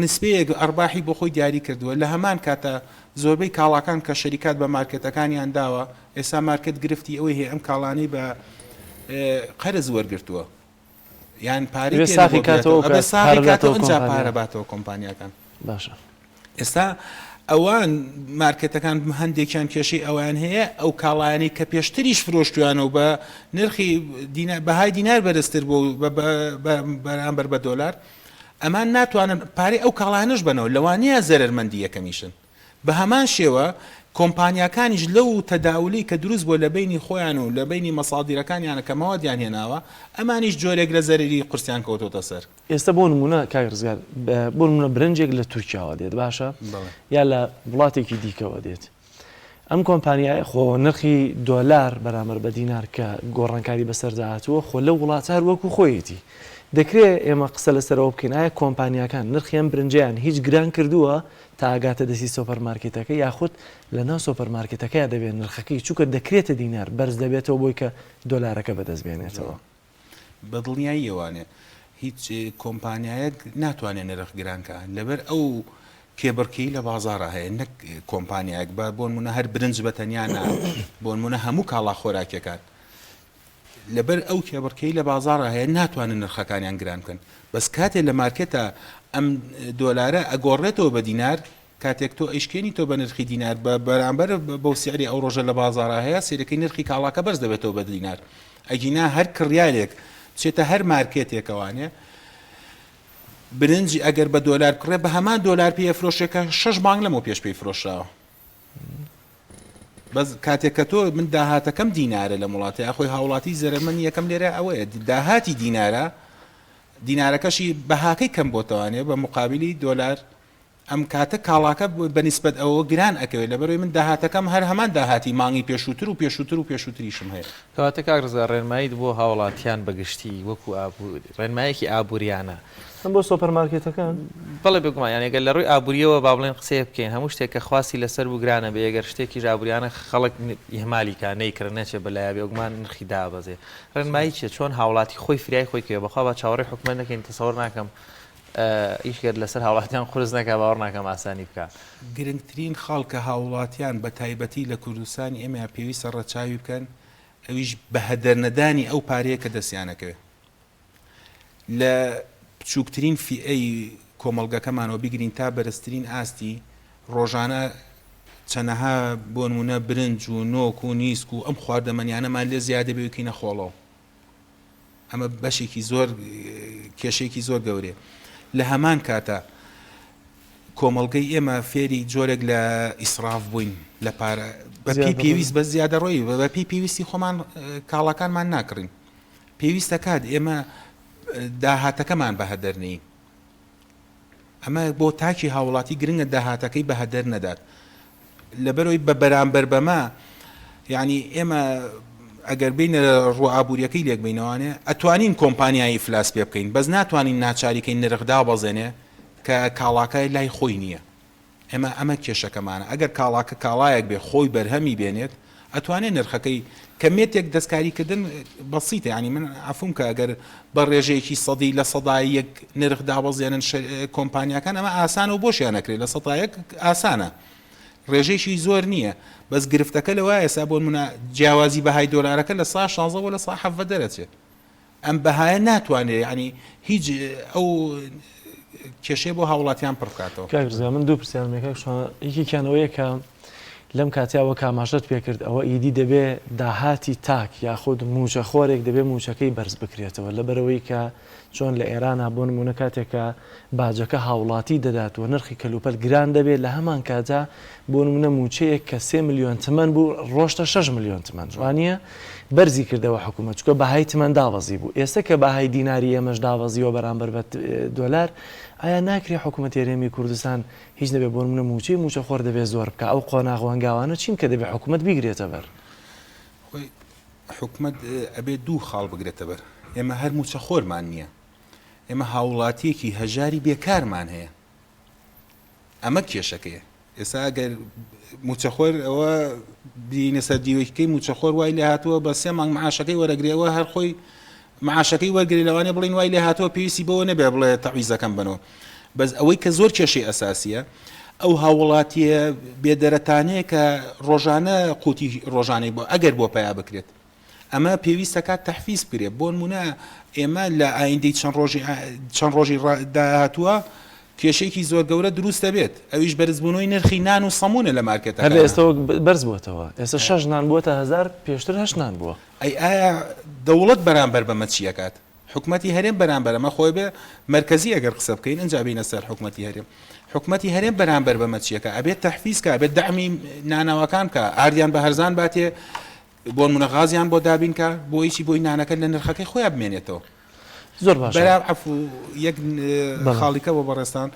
Speaker 3: نسبەیەک ئەرباحی بۆ خۆی دیاری کردووە لە هەمان کاتە زۆربەی کاڵاکان کە شەریکات بە مارکێتەکانیان داوە ئێستا مارکێت گرفتی ئەوەی هەیە ئەم کاڵانەی بە قەرز وەرگرتووە یان پارەی ساقی کاتەوە ئەنج پارە باتەوە کۆمپانیاکان
Speaker 1: باشە
Speaker 3: ئێستا ئەوان مارکێتەکان هەندێکیان کێشەی ئەوان هەیە ئەو کاڵایانی کە پێشتریش فرۆشتویانەوە بە نرخی بەهای دینار بەرزتر بۆ بەرامبەر بە دۆلار ئەمان ناتوانن پارەی ئەو کاڵانش بنەوە لەوانەیە زەرمەندی یەکەمیشن بە هەمان شێوە کۆمپانیاکانیش لەو تەداولی کە دروست بۆ لە بینی خۆیان و لە بینی مەسادیرەکانیانە کە مەوادیان هێناوە ئەمانیش جۆرێک لە زەرری قورسیان کەوتۆتە سەر
Speaker 1: ئێستا بۆ نمونە کاگرزگار بۆ نمونە برنجێک لە تورکیاوە دێت باشە یا لە وڵاتێکی دیکەوە دێت ئەم کۆمپانیای خۆ نرخی دۆلار بەرامبەر بە دینار کە گۆڕانکاری بەسەردا هاتووە خۆ لە وڵاتە هەر وەکو خۆیەتی دەکرێت ئێمە قسە لەسەرەوە بکەین ئایا کۆمپانیەکان نرخیان برنجیان هیچ گران کردووە تا ئاگاتە دەستی سۆپەرمارکێتەکە یاخود لە ناو سۆپەرمارکێتەکەی دەبێت نرخەکەی چووکە دەکرێتە دینار بەرز دەبێتەوە بۆی کە دۆلارەکە بەدەستبێنێتەوە
Speaker 3: بەدڵنیایی ئێوانێ هیچ کۆمپانیایەک ناتوانێت نرخ گرانکە لەبەر ئەو کێبڕکەی لە بازارە هەیە نەک کۆمپانیایەک بە بۆ نمونە هەر برنج بەتەنیانە بۆ نمونە هەموو کاڵا خۆراکیەکان لەبەر ئەو کێبڕکەی لە بازارە هەیە ناتوانن نرخەکانیان گران بکەن بەس کاتێ لە مارکێتە ئەم دۆلارە ئەگۆڕێتەوە بە دینار کاتێک تۆ ئەیشکێنی تۆ بە نرخی دینار بە بەرامبەر بەو سیعری ئەو ڕۆژە لە بازارە هەیە سێرەکەی نرخی کاڵاکە بەرز دەبێتەوە بە دینار ئەگینا هەر کڕیارێک بچێتە هەر مارکێتێکەوانێ برنجی ئەگەر بە دۆلار کڕێ بە هەمان دۆلار پێ فرۆشێکە 6 مانگ لەمەوە پێش پێی فرۆشراوە بەس کاتێک کە تۆ من داهاتەکەم دینارە لە وڵاتی ئەخۆی هاوڵاتی زەرمەنی یەکەم لێرە ئەوەیە داهاتی دینارە دینارەکەشی بەهاکەی کەم بۆتەوانێ بە مقابلی دۆلار ئەم کاتە کاڵاکە بەنسبەت ئەوە گران ئەکەوێت لەبەرەوەی من داهاتەکەم هەر هەمان داهاتی مانگی پێشووتر و پێشووتر و پێشووتریشم هەیە
Speaker 2: کەواتە کاکرزا ڕێنماییت بۆ هاوڵاتیان بەگشتی وەکو ڕێنمایەکی ئابوووریانە
Speaker 1: ئەم بۆ سۆپەرمارکێتەکان
Speaker 2: بەڵێ بگومان یانێگەل لە ڕووی ئابوووریەوە با بڵێن قسێ بکەین هەموو شتێک کە خواسی لەسەر بگرانە بێ ئەگەر شتێکی ئابوووریانە خەڵک ئیهمالیکە نەیکرد نەچێ بەلایە بێگومان نرخی دابەزێ ڕێنمایی چێ چۆن هاوڵاتی خۆی فریای خۆی کێ بەخوا بە چاوەڕێی حکومەت نەکەین تەسەوەڕ ناکەم ئیشگەر لەسەر هاوڵاتیان قورس نەکە باوەڕ ناکەم ئاسانی بکە
Speaker 3: گرنگترین خاڵکە هاوڵاتیان بە تایبەتی لە کوردستانی ئێمە پێویستە ڕەچاوی بکەن ئەویش بە هەدەرنەدانی ئەو پارەیە کە دەستیانەکەوێت لە بچووکترین فئەی کۆمەڵگەکەمانەوە بگرین تا بەرزترین ئاستی ڕۆژانە چەنەها بۆ نمونە برنج و نۆک و نیسک و ئەم خواردەمەنیانەمان لێ زیادە بێوکینە خۆڵەوە ئەمە بەشێکی زۆر کێشێکی زۆر گەورێ لە هەمان کاتە کۆمەڵگەی ئێمە فێری جۆرێک لە ئیسراف بووین لە پارە بەپی پێویست بە زیادە ڕۆی بەپی پێویستی خۆمان کاڵەکانمان ناکڕین پێویستە کات ئێمە داهاتەکەمان بە هەدەرنی ئەمە بۆ تاکی هاوڵاتی گرنگە داهاتەکەی بە هەدەر نەدات لەبەرەوەی بە بەرامبەر بەمە یعنی ئێمە ئەگەر بین ڕوو ئابوووریەکەی لێک بینەوانێ ئەتوانین کۆمپانیایی فلاس پێ بکەین بەس ناتوانین ناچاریکەین نرخدا بەزێنێ کە کاڵاکای لای خۆی نییە ئەمە کێشەکەمانە ئەگەر کاڵاکە کاڵایەک بێ خۆی بەرهەمی بێنێت ئەتوانێت نرخەکەی کەمێتێک دەستکاریکردن بەسیتە ینی من عفوم کە ئەگەر بە ڕێژەیەکی سەدی لە سەدای یەک نرخ دابەزێنن کۆمپانیەکان ئەمە ئاسانە و بۆشیان نەکرێت لە سەدایەک ئاسانە ڕێژەیەکی زۆر نییە بەس گرفتەکە لەوە ئێستا بۆ منە جیاوازی بەهای دۆلارەکە لە 16 بۆ لە 17 دەرەچێت ئەم بەهایە ناتوانێت ینی هیچ ئەو کێشەی بۆ هاوڵاتیان پڕ بکاتەوە
Speaker 1: کاکرزا من دوو پرسیارمێکە یەکێکیانەوەیە کە لەم کاتیاوە کاماژەت پێکرد ئەوە ئیدی دەبێ داهاتی تاک یاخود موچە خۆرێک دەبێ موچەکەی بەرز بکرێتەوە لەبەرەوەی کە چۆن لە ئێرانە بۆ نمونە کاتێکە باجەکە هاوڵاتی دەداتوە نرخی کەلوپەل گران دەبێت لە هەمان کاتا بۆ نمونە موچەیەک کە 3 ملیۆن تمەن بوو ڕۆشتە 6 ملیۆن تمەن جوانیە بەرزی کردەوە حکوومەت چکە بەهای تمەن داوەزی بوو ئێستا کە بەهای دیناری ئێمەش داوەزیەوە بەرامبەر بە دۆلار ئایا ناکرێ حکوومەت هێرێمی کوردستان هیچ نەبێ بۆ نمونە موچە خۆر دەبێت زۆر بکە ئەو قۆناغوانگاوانە چین کە دەبێت حکوومەت بیگرێتە بەر
Speaker 3: حکوومەت ئەبێت دوو خاڵ بگرێتە بەر ئێمە هەر موچە خۆرمان نییە ئێمە هاوڵاتیەکی هەژاری بێکارمان هەیە ئەمە کێشەکەیە ئێستا ئەگەر موچەخۆر ئەوە بینە سەر دیوەکەی موچەخۆر وای لێ هاتووە بە 3 مانگ معاشەکەی وەرەگرێەوە هەر خۆی معاشەکەی وەرگری لەوانێ بڵین وای لێ هاتووە پێویستی بەوە نەبێ بڵێ تەعویزەکەم بنەوە بەس ئەوەی کە زۆر کێشەی ئەساسیە ئەو هاوڵاتیە بێدەرەتانەیە کە ڕۆژانە قوتی ڕۆژانەی بۆ ئەگەر بۆ پیا بکرێت ئەمە پێویستە کات تەحفیز بکرێت بۆ نمونە ئێمە لە ئایندەی چەند ڕۆژی داهاتووە کێشەیەکی زۆر گەورە دروست دەبێت ئەویش بەرزبوونەوەی نرخی نان و سەمونە لە مارکێتەکە
Speaker 1: هەر ئێستا بەرز بووەتەوە ئێستا 6 نان بووە تا 1000 پێشتر 8 نان بووە
Speaker 3: ئایا دەوڵەت بەرامبەر بەمە چیەکات حکوومەتی هەرێم بەرامبەرەمە خۆی بێ مرکزی ئەگەر قسە بکەین ئەنجا بینە سەر حکوومەتی هەرێم حکوومەتی هەرێم بەرامبەر بەمە چیەکە ئەبێت تەحفیزکە ئەبێت دەعمی نانەوەکان کە ئاردیان بە هەرزان باتێ بۆ منەغازیان بۆ دابینکە بۆیشی بۆی نانەکە لە نرخەکەی خۆیان بمێنێتەوە
Speaker 1: زۆر باش
Speaker 3: بەرام عفو یەک خاڵیکە بۆ بەڕێستان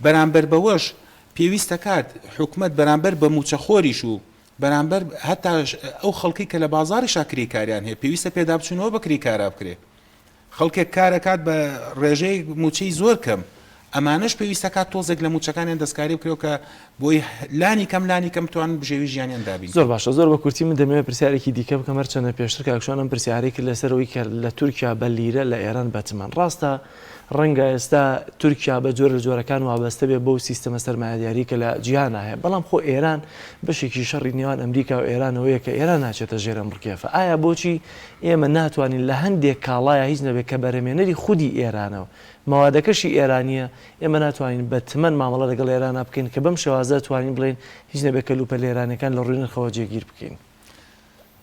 Speaker 3: بەرامبەر بەوەش پێویستە کات حکوومەت بەرامبەر بە موچەخۆریش و بەرامبەر هەتا ئەو خەڵکی کە لە بازاری شاکری کاریان هەیە پێویستە پێدابچوونەوە بەکری کارا بکرێ خەڵکێک کارەکات بە ڕێژەی موچەی زۆر کەم ئەمانش پێویستە کات تۆزێک لە موچەکانیان دەستکاری بکرێت کە بۆی لانی کەم توان بژێوی ژیانیان دابین
Speaker 1: زۆر باشە زۆر بە کورتی من دەمەوێت پرسیارێکی دیکە بکەم هەرچەندە پێشتر کاکشانم پرسیارێک لەسەرەوەی کە لە تورکیا بە لیرە لە ئێران بەتمان ڕاستە ڕەنگە ئێستا تورکیا بە جۆرە جۆرەکان وابەستە بێ بەو سیستەمە سەرمایه‌داری کە لە جیهانە هەیە بەڵام خۆ ئێران بەشێکی شەڕی نێوان ئەمریکا و ئێرانەوەیە کە ئێران ناچێتە ژێرە مڕکێفە ئایا بۆچی ئێمە ناتوانین لە هەندێک کاڵایە هیچ نەبێت کە بەرهەمێنەری خودی ئێرانەوە مەوادەکەشی ئێرانیە ئێمە ناتوانین بە تمەن مامەڵە لەگەڵ ئێرانە بکەین کە بەم شێوازە توانین بڵێن هیچ نەبێت کە لوپە لە ئێرانەکان لە ڕووی نرخەوە جێگیر بکەین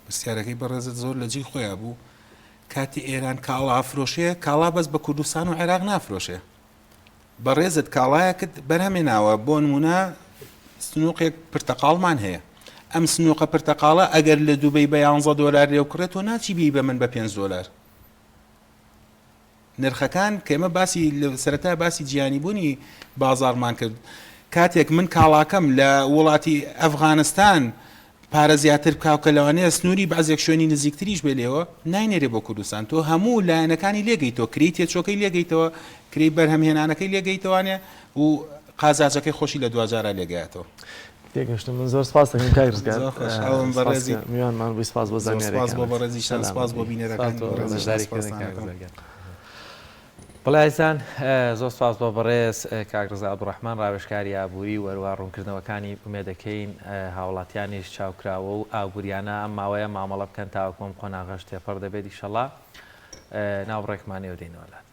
Speaker 3: پرسیارەکەی بەڕێزت زۆر لە جێی خۆیان بوو کاتی ئێران کاڵا ئافرۆشەیە کاڵا بەس بە کوردستان و عێراق نافرۆشێ بەڕێزت کاڵایەکت بەرهەمێناوە بۆ نمونە سنووقێک پرتەقاڵمان هەیە ئەم سنووقە پرتەقاڵە ئەگەر لە دووبەی بە $11 لێو کڕێتەوە ناچی بی بە من بە $5 نرخەکان کە ئێمە باسی سەرەتا باسی جیهانی بوونی بازارمان کرد کاتێک من کاڵاکەم لە وڵاتی ئەفغانستان پارە زیاتر بکاو کە لەوانەیە سنووری بەعزێک شوێنی نزیکتریش بێ لێەوە ناینێرێ بۆ کوردستان تۆ هەموو لایەنەکانی لێگەیتەوە کری تێچۆکەی لێگەیتەوە کری بەرهەمهێنانەکەی لێگەیتەوە و قازاجەکەی خۆشی لە 2000 لێگەیتەوە
Speaker 1: تێگەشتم من زۆر سپاس دەکەم کاکرزگار
Speaker 3: بەڕێزی
Speaker 1: میوانمان بۆی سپاس بۆ زانیاریەکان
Speaker 3: بۆ بەڕێزیشان سپاس بۆ بینەرەکان
Speaker 2: بەڵێ ئایزان زۆر سپاس بۆ بەڕێز کاکرزا عەبدوڕەحمان ڕاوێژکاری ئابووری وەروە ڕوونکردنەوەکانی ئومێدەکەین هاوڵاتیانیش چاوکراوە و ئاگوریانە ئەم ماوەیە مامەڵە بکەن تاوەکۆم قۆناغەش تێپەڕ دەبێت ئیشەڵا ناوڕێکمانێ دێنەوەلات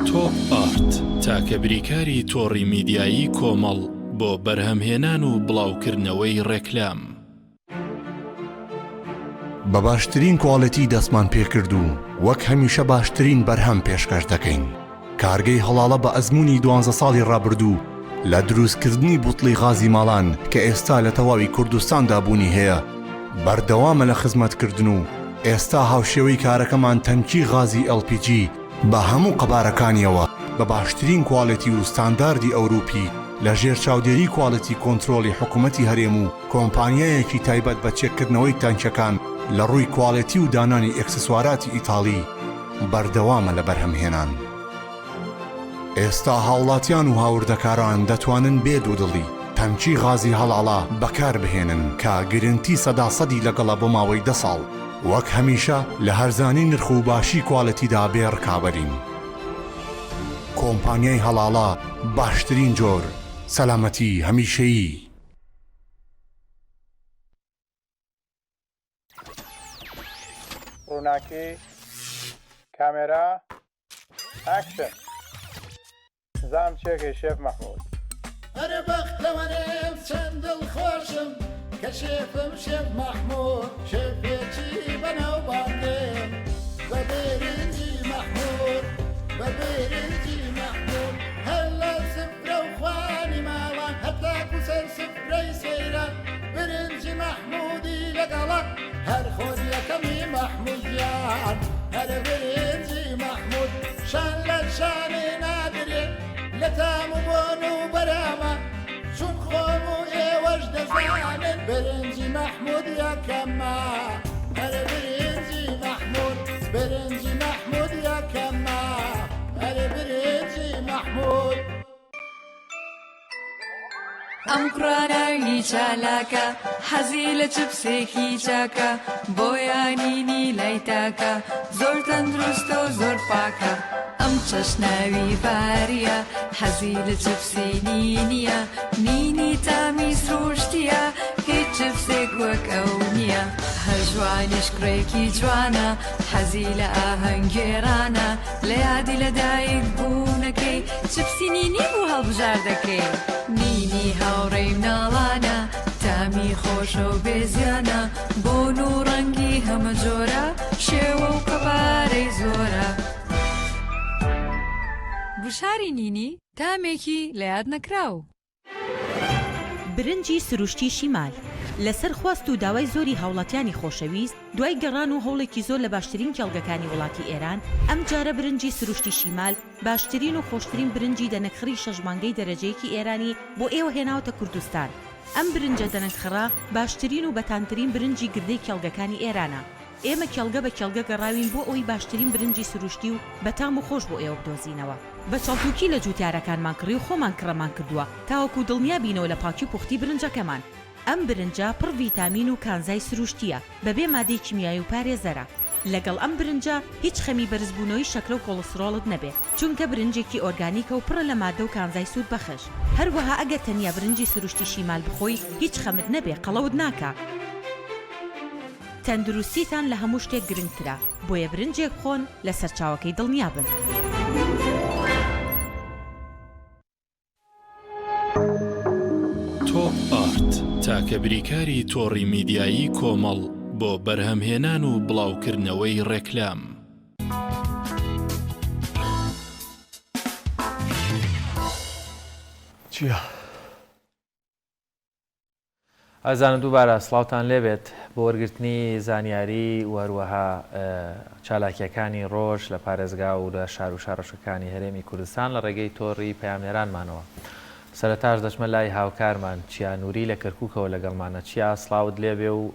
Speaker 4: تۆپ ئارت تاکە بریکاری تۆڕی میدیایی کۆمەڵ بۆ بەرهەمهێنان و بڵاوکردنەوەی ڕێکلام
Speaker 5: بە باشترین کواڵەتی دەستمان پێکرد و وەک هەمیشە باشترین بەرهەم پێشکەش دەکەین کارگەی هەڵاڵە بە ئەزمموی 12 ساڵی ڕابردوو لە دروستکردنی بوتڵی غازی ماڵان کە ئێستا لە تەواوی کوردستاندا بوونی هەیە بەردەوامە لە خزمەتکردن و ئێستا هاوشێوەی کارەکەمان تەنکی غازی LPG بە هەموو قەبارەکانیەوە بە باشترین کواڵەتی و ستانداردی ئەوروپی لە ژێر چاودێری کواڵەتی کۆنتترۆلی حکوومەتی هەرێم و کۆمپانیایەکی تایبەت بە چێککردنەوەی تانکەکان لە ڕووی کواڵەتی و دانانی ئەکسسواراتی ئیتاڵی بەردەوامە لە بەرهەمهێنان ئێستا هاوڵاتیان و هاوردەکاران دەتوانن بێ دوودڵی تەنکی غازی هەڵاڵا بەکار بهێنن کە گرنتی 100% لەگەڵە بۆ ماوەی 10 ساڵ وەک هەمیشە لە هەرزانی نرخ و باشی کواڵەتیدا بێ ڕکابەرین کۆمپانیای هەڵاڵا باشترین جۆر سەلامەتی هەمیشەیی
Speaker 6: ڕووناکی کامێرا ئاکشن زام چێکی شێف مەحموود
Speaker 7: هەرە بەختەوەرێم چەند دڵخۆشم کە شێفم شێف مەحموود شێفێکی بەناوبانگێم بە بێرنجی مەحموود بە بێرنجی مەحموود هەر لە سفرە و خوانی ماڵان هەتاکو سەر سفرەی سەیران برنجی مەحموودی لەگەڵە هەر خۆریەکەمی مەحموودیان هەرە برنجی مەحموود شان لە شانێ نادرێت لە تام و بۆن و بەرامە چون خۆم و ئێوەش دەزانن برنجی مەحموود یەکەمە هەرە برنجی مەحموود برنجی مەحموود یەکەمە هەرە برنجی مەحموود
Speaker 8: ئەم کوڕاناوی چالاکە حەزی لە چپسێکی چاکە بۆیانینی لای تاکە زۆر تەندروستە و زۆر پاکە ئەم چەشناوی باریە حەزی لە چپسی نینیە نینی تامی سروشتیە هیچ چپسێک وەک ئەو نییە هەر جوانە مشکڕێکی جوانە حەزی لە ئاهەنگێرانە لە یادی لەدایک بوونەکەی چپسی نینی بوو هەڵبژار دەکەی نینی هاوڕێی مناڵانە تامی خۆشە و بێزیانە بۆن و ڕەنگی هەمە جۆرە شێوە و قەبارەی زۆرە بشاری نینی تامێکی لە یاد نەکراو
Speaker 9: برنجی سروشتی شیمال لەسەر خواست و داوای زۆری هاوڵاتیانی خۆشەویست دوای گەڕان و هەوڵێکی زۆر لە باشترین کێڵگەکانی وڵاتی ئێران ئەم جارە برنجی سروشتی شیمال باشترین و خۆشترین برنجی دەنەکخڕی شەژمانگەی دەرەجەیەکی ئێرانی بۆ ئێوە هێناوتە کوردستان ئەم برنجە دەنەکخڕا باشترین و بەتانترین برنجی گردەی کێڵگەکانی ئێرانە ئێمە کێڵگە بە کێڵگە گەڕاوین بۆ ئەوی باشترین برنجی سروشتی و بەتام و خۆش بۆ ئێوە بدۆزینەوە بە چاڵتوکی لە جوتیارەکانمان کڕی و خۆمان کڕەمان کردووە تاوەکو دڵنیا بینەوە لە پاکی و پوختی برنجەکەمان ئەم برنجە پڕ ڤیتامین و کانزای سروشتیە بەبێ مادەی کیمیایی و پارێزەرە لەگەڵ ئەم برنجە هیچ خەمی بەرزبوونەوەی شەکرە و کۆڵسترۆڵت نەبێت چونکە برنجێکی ئۆرگانیکە و پڕە لە مادە و کانزای سوود بەخش هەروەها ئەگەر تەنیا برنجی سروشتی شیمال بخۆی هیچ خەمت نەبێ قەڵەوت ناکە تەندروستیتان لە هەموو شتێک گرنگترە بۆیە برنجێک خۆن لە سەرچاوەکەی دڵنیا بن
Speaker 4: تۆپ ئارت تاکە بریکاری تۆڕی میدیایی کۆمەڵ بۆ بەرهەمهێنان و بڵاوکردنەوەی ڕێکلام
Speaker 1: چییە؟
Speaker 2: ئازانم دووبارە سڵاوتان لێبێت بۆ وەرگرتنی زانیاری وەروەها چالاکیەکانی ڕۆژ لە پارێزگا و لە شار و شارۆچەکانی هەرێمی کوردستان لە ڕێگەی تۆڕی پەیامنێرانمانەوە سەرەتاش دەچمە لای هاوکارمان چیانووری لە کەرکووکەوە لەگەڵمانە چیا سڵاوت لێبێ و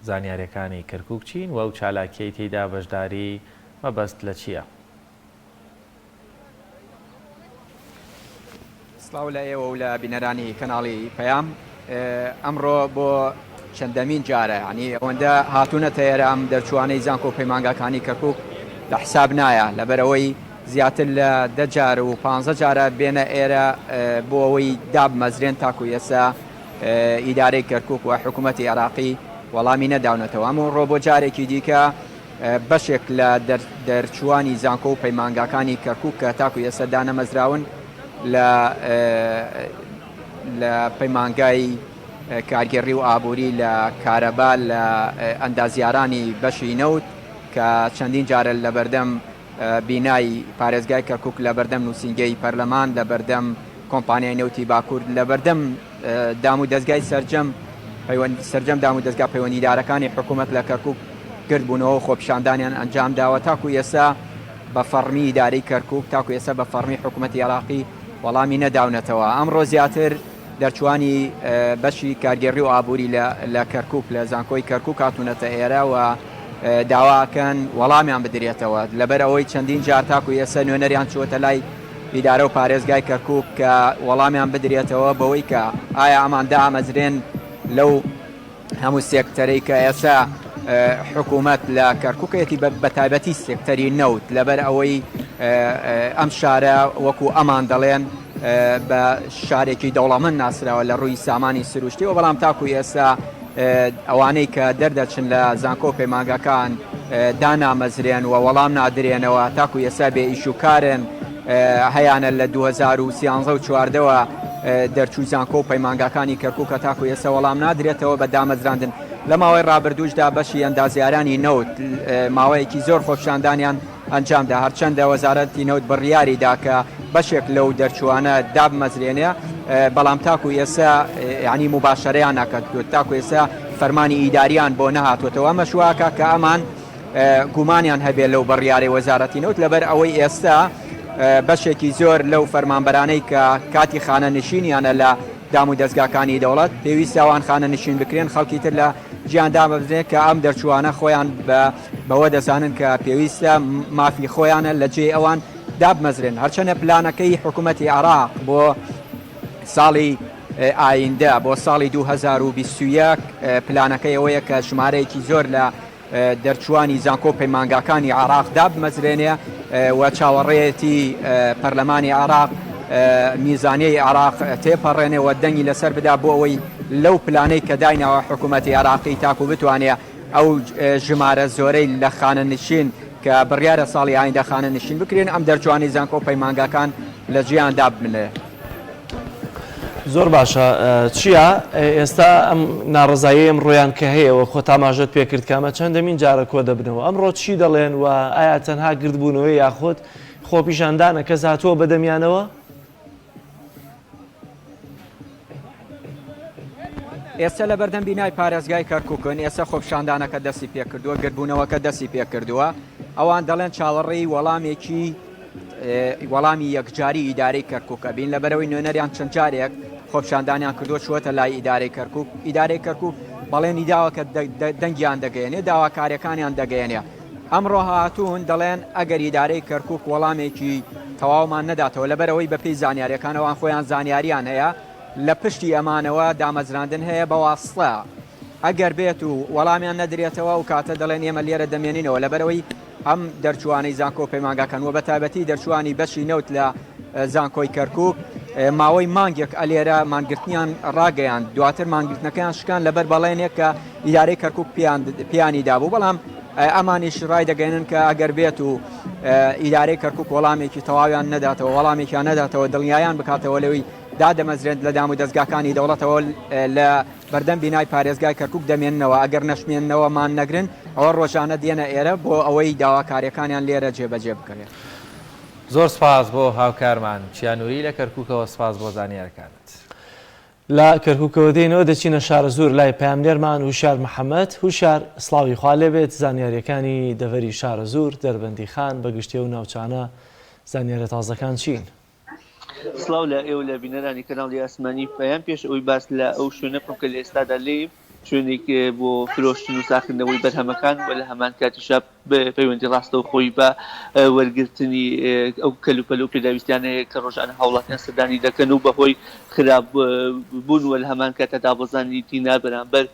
Speaker 2: زانیاریەکانی کەرکووک چین و ئەو چالاکیەی تێیدا بەشداری مەبەست لە چییە؟
Speaker 10: سڵاو لە ئێوە و لە بینەرانی کەناڵی پەیام ئەمڕۆ بۆ چەندەمین جارە ینی ئەوەندە هاتوونەتە ئێرە ئەم دەرچوانەی زانکۆ پەیمانگاکانی کەرکووک لە حساب نایە لەبەرەوەی زیاتر لە 10 جار و 15 جارە بێنە ئێرە بۆ ئەوەی دابمەزرێن تاکو ئێستا ئیدارەی کەرکووک و حکوومەتی عێراقی وەڵامی نەداونەتەوە ئەمە ڕۆ بۆ جارێکی دیکە بەشێک لە دەرچوانی زانکۆ و پەیمانگاکانی کەرکووک کە تاکو ئێستا دانەمەزراون لە پەیمانگای کارگەڕی و ئابووری لە کارەبا لە ئەندازیارانی بەشی نەوت کە چەندین جارە لە بەردەم بینایی پارێزگای کەرکووک لە بەردەم نووسینگەی پەرلەمان لە بەردەم کۆمپانیای نەوتی باکوور لە بەردەم دام و دەستگای سەرجەم دام و دەستگا پەیوەندیدارەکانی حکوومەت لە کەرکووک کرد بوونەوە خۆپیشاندانیان ئەنجام داوە تاکو ئێستا بە فەرمی ئیدارەی کەرکووک تاکو ئێستا بە فەرمی حکوومەتی عێراقی وەڵامی نەداونەتەوە ئەمڕۆ زیاتر دەرچوانی بەشی کارگەڕی و ئابووری لە کەرکووک لە زانکۆی کەرکووک هاتوونەتە ئێرە و داواکەن وەڵامیان بدرێتەوە لەبەر ئەوەی چەندین جار تاکو ئێستا نوێنەریان چۆتە لای ئیدارە و پارێزگای کەرکووک کە وەڵامیان بدرێتەوە بەوەی کە ئایا ئەمان دامەزرێن لەو هەموو سێکتەرەی کە ئێستا حکوومەت لە کەرکووکەتی بەتایبەتی سێکتەری نەوت لەبەر ئەوەی ئەم شارە وەکو ئەمان دەڵێن بە شارێکی دەوڵەمەند ناسراوە لە ڕووی سامانی سروشتی و بەڵام تاکو ئێستا ئەوانەی کە دەردەچن لە زانکۆ پەیمانگاکان دانامەزرێن و وەڵام نادرێنەوە تاکو ئێستا بێ ئیشوکارن هەیانە لە 2013 و 14ەوە دەرچوو زانکۆ و پەیمانگاکانی کەرکووکە تاکو ئێستا وەڵام نادرێتەوە بە دامەزراندن لە ماوەی ڕابردووشدا بەشی ئەندازیارانی نەوت ماوەیەکی زۆر خۆپیشاندانیان ئەنجامدا هەرچەندە وەزارەتی نەوت بڕیاریدا کە بەشێک لەو دەرچوانە دابمەزرێنێ بەڵام تاکو ئێستا ینی مباشەرەیان ناکەوت تاکو ئێستا فەرمانی ئیداریان بۆ نەهاتوێتەوە ئەمە شواکە کە ئەمان گومانیان هەبێت لەو بڕیارەی وەزارەتی نەوت لەبەر ئەوەی ئێستا بەشێکی زۆر لەو فەرمانبەرانەی کە کاتی خانە نشینیانە لە دام و دەستگاکانی دەوڵەت پێویستە ئەوان خانە نشین بکرێن خەڵکی تر لە جیاندا ببرێت کە ئەم دەرچوانە خۆیان بەوە دەزانن کە پێویستە مافی خۆیانە لە جێ ئەوان دابمەزرێن هەرچەنە پلانەکەی حکوومەتی عێراق بۆ ساڵی ئایندە بۆ ساڵی 2021 پلانەکەی ئەوەیە کە ژمارەیەکی زۆر لە دەرچوانی زانکۆ پەیمانگاکانی عێراق دابمەزرێنێ و چاوەڕێتی پەرلەمانی عێراق میزانەی عێراق تێپەڕێنێ و دەنگی لەسەر بدا بۆ ئەوەی لەو پلانەی کە داینەوە حکوومەتی عێراقی تاکو بتوانێت ئەو ژمارە زۆرەی لە خانە نشین کە بڕیارە ساڵی ئایندا خانە نشین بکرێن ئەم دەرجوانی زانکۆ پەیمانگاکان لە جیاندا بنێ.
Speaker 1: زۆر باشە چییە ئێستا ئەم ناڕزایی ڕۆیان کە هەیەەوە خۆ تاماژەت پێکرد کامە چەندەمین جارە کۆ دەبنەوە ئەمڕۆ چی دەڵێن و ئایا تەنها گردبوونەوەی یاخۆت خۆپیشاندانە کەس هاتووە بەدەمیانەوە؟
Speaker 10: ئێستا لە بەردەم بینای پارێزگای کەرکووکن ئێستا خۆپشاندانەکە دەستی پێکردووە گردبوونەوەکە دەستی پێکردووە ئەوان دەڵێن چاوەڕێی وەڵامی یەکجاری ئیدارەی کەرکووکە بین لەبەرەوەی نوێنەریان چەند جارێک خۆپشاندانیان کردووە چوەتە لای ئیدارەی کەرکووک ئیدارەی کەرکووک بەڵێنی داوەکە دەنگیان دەگەیەنێ داواکاریەکانیان دەگەیەنێ ئەمڕۆ هاتوون دەڵێن ئەگەر ئیدارەی کەرکووک وەڵامێکی تەواومان نەداتەوە لەبەرەوەی بەپێی زانیاریەکانەوەیان خۆیان زانیاریان هەیە لە پشتی ئەمانەوە دامەزراندن هەیە بە واستە ئەگەر بێت و وەڵامیان نەدرێتەوە و کاتە دەڵێن ئێمە لێرە دەمێنینەوە لەبەرەوەی ئەم دەرچوانەی زانکۆ پەیمانگاکەنەوە بە تایبەتی دەرچوانی بەشی نەوت لە زانکۆی کەرکووک ماوەی مانگێک ئەلێرە مانگرتنیان ڕاگەیان دواتر مانگرتنەکەیان شکان لەبەر بەڵێنێک کە ئیدارەی کەرکووک پیانی دابوو بەڵام ئەمانیش ڕای دەگەێنن کە ئەگەر بێت و ئیدارەی کەرکووک وەڵامێکی تەواویان نەداتەوە وەڵامێکیان نەداتەوە دڵنیایان بکاتەوە لەوەی دادەمەزرێت لە دام و دەستگاکانی دەوڵەتەوە لە بەردەم بینای پارێزگای کەرکووک دەمێننەوە ئەگەر نەشمێننەوەمان نەگرن ئەوە ڕۆژانە دێنە ئێرە بۆ ئەوەی داواکاریەکانیان لێرە جێبەجێ بکرێت.
Speaker 2: زۆر سپاس بۆ هاوکارمان چیانووری لە کەرکووکەوە سپاس بۆ زانیارەکانت.
Speaker 1: لە کەرکووکەوە دێنەوە دەچینە شارە زۆر لای پاملێرمان هوشار محەممەد هوشار سڵاوی خوا لێبێت زانیاریەکانی دەڤەری شارە زۆر دەربەندی خان بەگشتێ و ناوچانە زانیارە تازەکان چین؟
Speaker 11: سڵاو لە ئێوە لە بینەرانی کەناڵی ئاسمانی پەیام پێش ئەوی باس لە ئەو شوێنە بکەم کە لە ئێستادا لێ شوێنێک بۆ فرۆشتن و ساکردنەوەی بەرهەمەکان و لە هەمان کاتیشا پەیوەندی ڕاستە و خۆی بە وەرگرتنی ئەو کەلوپەل و پێداویستیانەیە کە ڕۆژانە هاوڵاتیان سەردانی دەکەن و بەهۆی خراپ بوون و لە هەمان کاتە دابەزانی دینا بەرامبەر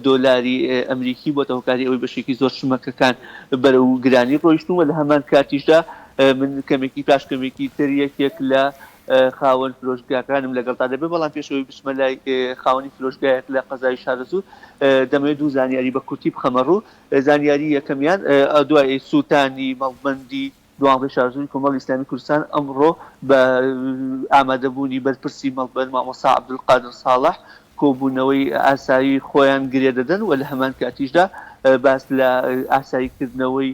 Speaker 11: دۆلاری ئەمریکی بۆ هۆکاری ئەوەی بەشێکی زۆر شمەکەکان بەرە و گرانی ڕۆیشتون و لە هەمان کاتیشدا من کەمێکی پاشکەمێکی تر یەکێک لە خاوەن فرۆشگاکانم لەگەڵتا دەبێت بەڵام پێشەوەی بچمە لای خاوەنی فرۆشگایەک لە قەزای شارەزوو دەمەوێت دوو زانیاری بە کورتی بخەمە ڕوو زانیاری یەکەمیان دوای سووتانی مەڵبەندی دوانڕێی شارەزووی کۆمەڵی ئیسلامی کوردستان ئەمڕۆ بە ئامادەبوونی بەرپرسی مەڵبەند مامۆستا عەبدولقادر ساڵح کۆبوونەوەی ئاسایی خۆیان گرێ دەدەن و لە هەمان کاتیشدا باس لە ئاساییکردنەوەی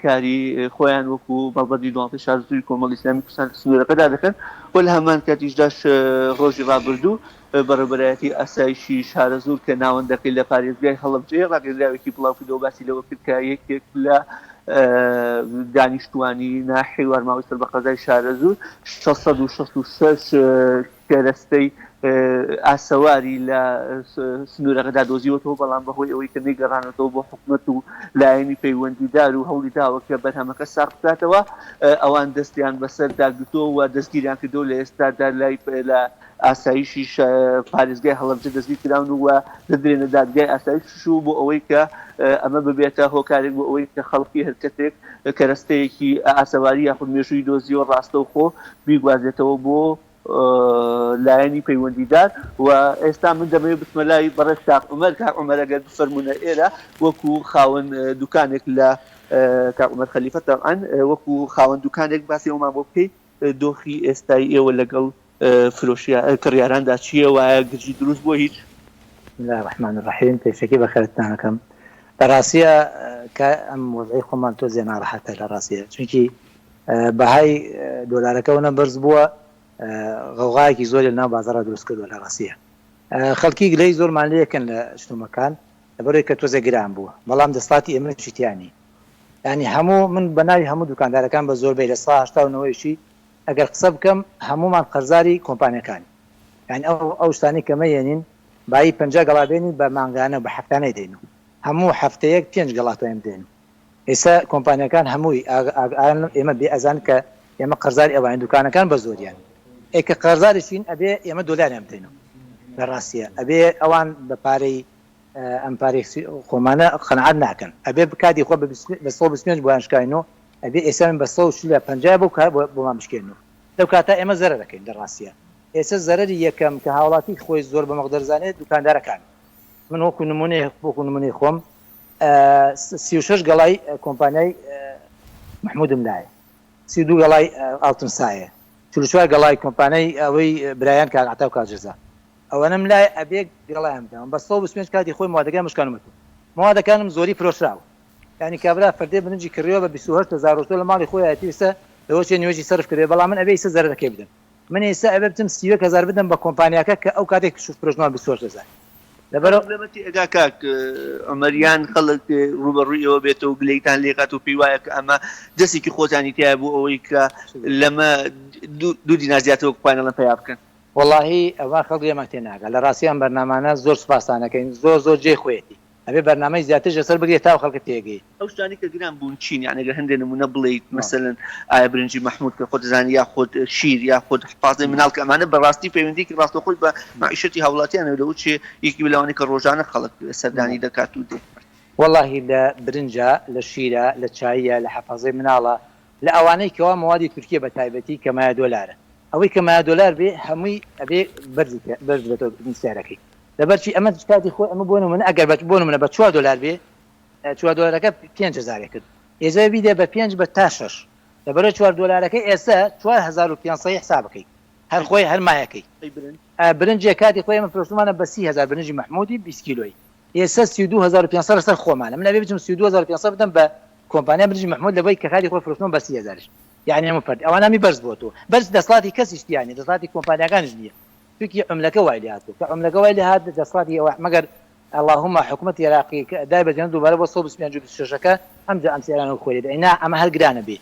Speaker 11: کاری خۆیان وەکو مەڵبەندی دوانڕێی شارەزووی کۆمەڵی ئیسلامی کوردستان سنوورەکەدا دەکەن و لە هەمان کاتیشداش ڕۆژی ڕابردوو بەڕێوەبەرایەتی ئاسایشی شارە زۆر کە ناوەندەکەی لە پارێزگای هەڵەبجێ ڕاگەندراوێکی بڵاوکردەوە باسی لەوە کرد کە یەکێک لە دانیشتوانی ناحی وەرماوەستر بە قەزای شارە زۆر 666 کەرەستەی ئاسەواری لە سنوورەکەدا دۆزیوەتەوە بەڵام بەهۆی ئەوەی کە نەیگەڕانێتەوە بۆ حکومەت و لایەنی پەیوەندیدار و هەوڵی داوە کە بەرهەمەکە ساغ بکاتەوە ئەوان دەستیان بەسەر داگرتووە و دەستگیریان کردەوە لە ئێستادا لای لە ئاسایشی پارێزگای هەڵەبجە دەستگیر کراون و دەدرێنە دادگای ئاسایش و بۆ ئەوەی کە ئەمە ببێتە هۆکارێک بۆ ئەوەی کە خەڵکی هەرکەتێک کەرەستەیەکی ئاسەواری یاخود مێژووی دۆزیوە ڕاستە و خۆ بیگوازێتەوە بۆ لایەنی پەیوەندیدار و ئێستا من دەمەوێت بچمە لای بەڕێز کاک عومەر کاک عومەر ئەگەر بفەرمونە ئێرە وەکو خاوەن دوکانێک لە کاک عومەر خەلیفە تەبعەن وەکو خاوەن دوکانێک باسی ئەومان بۆ بکەیت دۆخی ئێستایی ئێوە لەگەڵ کڕیاراندا چییە وایە گرژی دروست بۆ هیچ؟
Speaker 12: بسم الله الرحمن الرحیم پێشەکی بەخێرتانەکەم بەڕاستیە کە ئەم وەزعی خۆمان تۆزێ ناڕەحەتە لە ڕاستیە چونکی بەهای دۆلارەکەونە بەرز بووە غەوغایەکی زۆری لەناو بازاڕە دروست کردووە لە ڕاستیە خەڵکی گلەی زۆرمان لێکن لە شتومەکان لەبەرەوەی کە تۆزە گران بووە بەڵام دەسڵاتی ئێمە شتیانی ینی هەموو من بەناوی هەموو دوکاندارەکان بە زۆربەی لە سا 89 ئەگەر قسە بکەم هەمومان قەرزاری کۆمپانیەکانی یعنی ئەو شتانی کەمەیەنین بای 50 گەڵابێنی بە مانگانە بە هەفتانەی دەین و هەموو هەفتەیەک 5 گەڵاتۆیم دێن ئێستا کۆمپانیەکان هەمووی ئێمە بێ ئەزان کە ئێمە قەرزاری ئەوان دوکانەکان بە زۆریان ئێکە قەرزاریشین ئەبێ ئێمە دۆلاریان بدەینەوە لە ڕاستیە ئەبێ ئەوان بە پارەی ئەم پارێ خۆمانە قەنەعەت ناکەن ئەبێ بکاتی خۆ بە 125 بۆیان شکاینەوە ئەبێ ئێستا من بە 150 بۆ کار بۆمان بشکێنەوە لەو کاتە ئێمە زەرە دەکەین لە ڕاستیە ئێستا زەرەری یەکەم کە هاوڵاتی خۆی زۆر بە مەقدەرزانێت دوکاندارەکان من وەکو نمونەی خۆم 36 گەڵای کۆمپانیای محمودم لایە 32 گەڵای ئاڵتن سایە 44 گەڵای کۆمپانیای ئەوەی برایان کاغاتا و کاجزا ئەوەنم لای ئەبێ گەڵایان بە 125 کاتی خۆی موادەکان مشکانمەوە موادەکانم زۆری فرۆشراوە ینی کابرا فەردێ برنجی کڕیەوە بە 28,000 لە ماڵی خۆی هاتیویستە لەوەچێ نوێژی سەرف کردێ بەڵام من ئەبێ ئێستا زەرەکەی بدەم من ئێستا ئەبێ بتم 30,000 بدەم بە کۆمپانیاکە کە ئەو کاتێک فرۆشتنەوە 28,000
Speaker 11: لەبەرەوەتی ئەگا کاک ئەمەریان خەڵک ڕوبەڕوویەوە بێتەوە و گلەیتان لێقات و پێی وایە کە ئەمە دەستێکی خۆتانی تایە بوو ئەوەی کە لەمە دوو دینار زیاترەوە پایانەڵەن پیا بکەن
Speaker 12: واللهی ئەوە خەڵکی ئەمە تێناگە لە ڕاستیان بەرنامانە زۆر سوپاسانەکەین زۆر جێ خۆیەتی ئەبێ بەرنامەی زیاتر لەسەر بگرێت تا خەڵکە تێگەی
Speaker 11: ئەو شتانی کە گران بوون چین یعنی ئەگەر هەندێک نمونە بڵێیت مثلەن ئایا برنجی محمود کە خۆت دەزانی یا خۆت شیر یا خۆت حفاظەی مناڵ کە ئەمانە بەڕاستی پەیوەندیکی ڕاستەخۆی بە معیشەتی هاوڵاتیانە لەو چێ یەکی لەوانی کە ڕۆژانە خەڵک سەردانی دەکات و دێ
Speaker 12: واللهی لە برنجە لە شیرە لە چایە لە حەفاظەی مناڵە لە ئەوانەی کەوا موادی تورکیە بە تایبەتی کەمایە دۆلارە ئەوەی کەمایە دۆلار بێ هەمووی ئەبێ بەرز بێتەوە سیارەکەی لەبەرچی ئەمە کاتی خۆ ئەمە بۆ نمونە ئەگەر بۆ نمونە بە 4 دلار بێ 4 دلارەکە 5,000 کرد ئێزە بیدێ بە 5 بە تا 6 لەبەرە 4 دلارەکەی ئێستا 4,500 حساب بکەیت هەر خۆی هەر مایەکەی برنجێ کاتی خۆی ئەمە فرۆشتمانە بە 30,000 برنجی محمودی 20 کیلۆی ئێستا 32,500 لەسەر خۆمانە من ئەبێ بچم 32,500 بدەم بە کۆمپانیا برنجی محمود لەبەی کە کاتی خۆی فرۆشتم بە 30,000 یعنی ئەمە فەرد ئەوانە می بەرز بۆ تۆ بەرز دەسڵاتی کەسیش یعنی دەسڵاتی کۆمپانیاکانش نییە چونکی عملەکە وای لێ هاتووە کە عملەکە وای لێ هات دەسڵاتی ئەوە مەگەر اللهم حکوومەت عێراقی دای بەجێن دووبارە بۆ 126ەکە ئەمجا ئەم سیارانە خۆی لێ ئینا ئەمە هەر گرانە بێ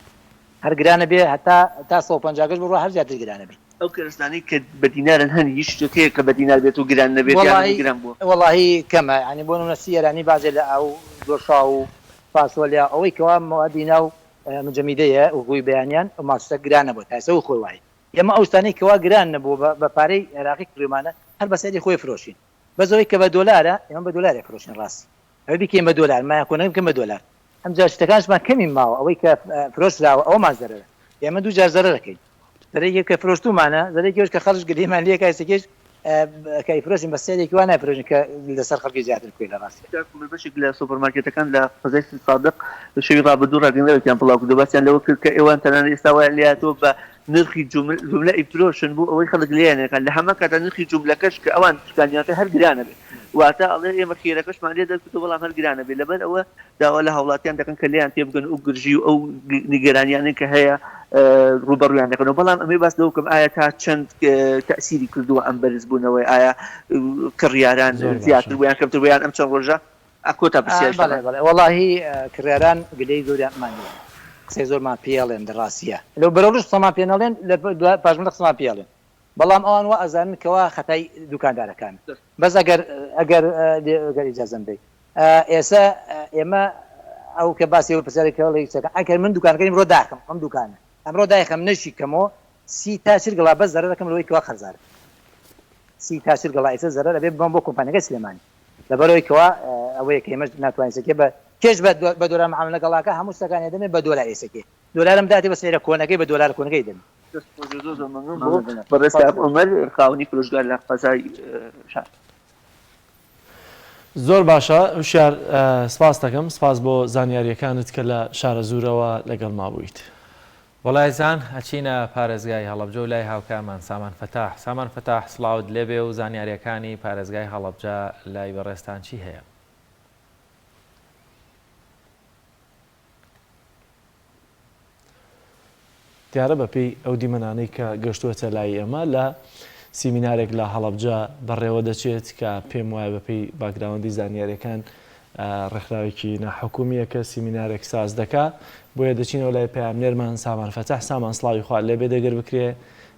Speaker 12: هەر گرانە بێ هەتا تا 150 گەش بڕۆ هەر زیاتر گرانە بێ
Speaker 11: ئەو کەرستانی کە بە دینارن هەن هیچ شتێک کە بە دینار بێت و گران نەبێت گران بووە
Speaker 12: واللهی کەمە ینی بۆ نمونە سیارانی بازێ لە ئەو دۆشا و فاسۆلیا ئەوەی کەوا موادی ناو مجەمیدەیە و ڕووی بەیانیان و ماسوسە گرانە بۆ تاسە و خۆی وایە ئێمە ئەو شتانەی کەوا گران نەبوو بە پارەی عێراقی کڕیمانە هەر بە سەری خۆی فرۆشین بەزەوەی کە بە دۆلارە ئێمە بە دۆلارێ فرۆشین ڕاستی ئەوە بیکەین بە دۆلار مایە کۆنەکەم بکەم بە دۆلار ئەمجا شتەکانشمان کەمی ماوە ئەوەی کە فرۆشراوە ئەوەمان زەرەرە ئێمە دوو جار زەرەر دەکەین زەرێکی کە فرۆشتومانە زەرێکیش کە خەڵک گرێمان لێ کایسێکیش کای فرۆشین بە سێرێکی وان نایفرۆشین کە لەسەر خەڵکی زیاتر کوێ لە ڕاستی
Speaker 11: بەشێک لە سوپەرمارکێتەکان لە قەزای صادق شەوی ڕابردوو ڕاگەندەوەیان بڵاو کردو باسییان لەوە کرد کە ئێوان تەنانە ئێستا وایە لێهاتوە بە نرخی جوملە ئیفرۆشن بوو ئەوەی خەڵک لێیانەکان لە هەمە کاتە نرخی جوملەکەش کە ئەوان شکانیاتە هەر گرانە بێت واتە ئەڵێ ئێمە خێرەکەشمان لێ دەکردو بەڵام هەر گرانە بێت لەبەر ئەوە داوا لە هاوڵاتیان دەکەن کە لێیان تێبگەن و گرژی و ئەو نیگەرانیانە کە هەیە ڕوبەڕویان دەکەنەوە بەڵام ئەمەی باس دەوکەم ئایا تا چەند تەسیری کردووە ئەم بەرز بوونەوەی ئایا کڕیاران زیاتر بوویان کەمتر بوویان ئەم چەند ڕۆژە ئەکۆتا پرسیار
Speaker 12: وەڵاهی کڕیاران گلەی زۆریانمان قسەی زۆرمان پێڵێن دەڕاستیە لەو بەرەوش قسەمان پێنەڵێن لە پاشمەندە قسەمان پێڵێن بەڵام ئەوان وا ئەزانن کەوا خەتای دوکاندارەکان بەس ئەگەر ئیجازەم بدەیت ئێستا ئێمە ئەو کە باسی پرسیارێکەوەڵی ئەگەر من دوکانەکەیم ڕۆ داخم ئەم دوکانە ئەمڕۆ دایخەم نەشی کەمەوە 30 تا 40 گڵا بەس زەرەر دەکەم لەوەی کەوا خەرزارە 30 تا 40 گڵا ئێستا زەرەر ئەبێ بم بۆ کۆمپانیەکە سلێمانی لەبەرەوەی کەوا ئەوەیە کە ئێمە ناتوانین سەکێ بە کێش بە دۆلار معاملە گەڵاکە هەموو شتەکانی دەمێت بە دۆلار ئێسەکێ دۆلارم داتی بە سێرە کۆنەکەی بە دۆلار کۆنەکەی دەمێت
Speaker 11: بەڕێستا عومەر خاوەنی فرۆشگار لە قەزای شار
Speaker 1: زۆر باشە هوشیار سپاس دەکەم سپاس بۆ زانیاریەکانت کە لە شارە زوورەوە لەگەڵ مابوویت
Speaker 2: وەڵایزان ئەچینە پارێزگای هەڵەبجە و لای هاوکارمان سامان فەتاح سڵاوت لێبێ و زانیاریەکانی پارێزگای هەڵەبجە لای بەڕێستان چی هەیە؟
Speaker 1: دیارە بەپێی ئەو دیمەنانەی کە گەشتووەتە لای ئێمە لە سیمینارێک لە هەڵەبجە بەڕێوە دەچێت کە پێم وایە بەپێی باگراوندی زانیاریەکان ڕێکخراوێکی ناحکومیە کە سیمینارێک ساز دەکا بۆیە دەچینەوە لای پەیامنێرمان سامان فەتاح سامان سڵاوی خوا لێبێ دەگەر بکرێ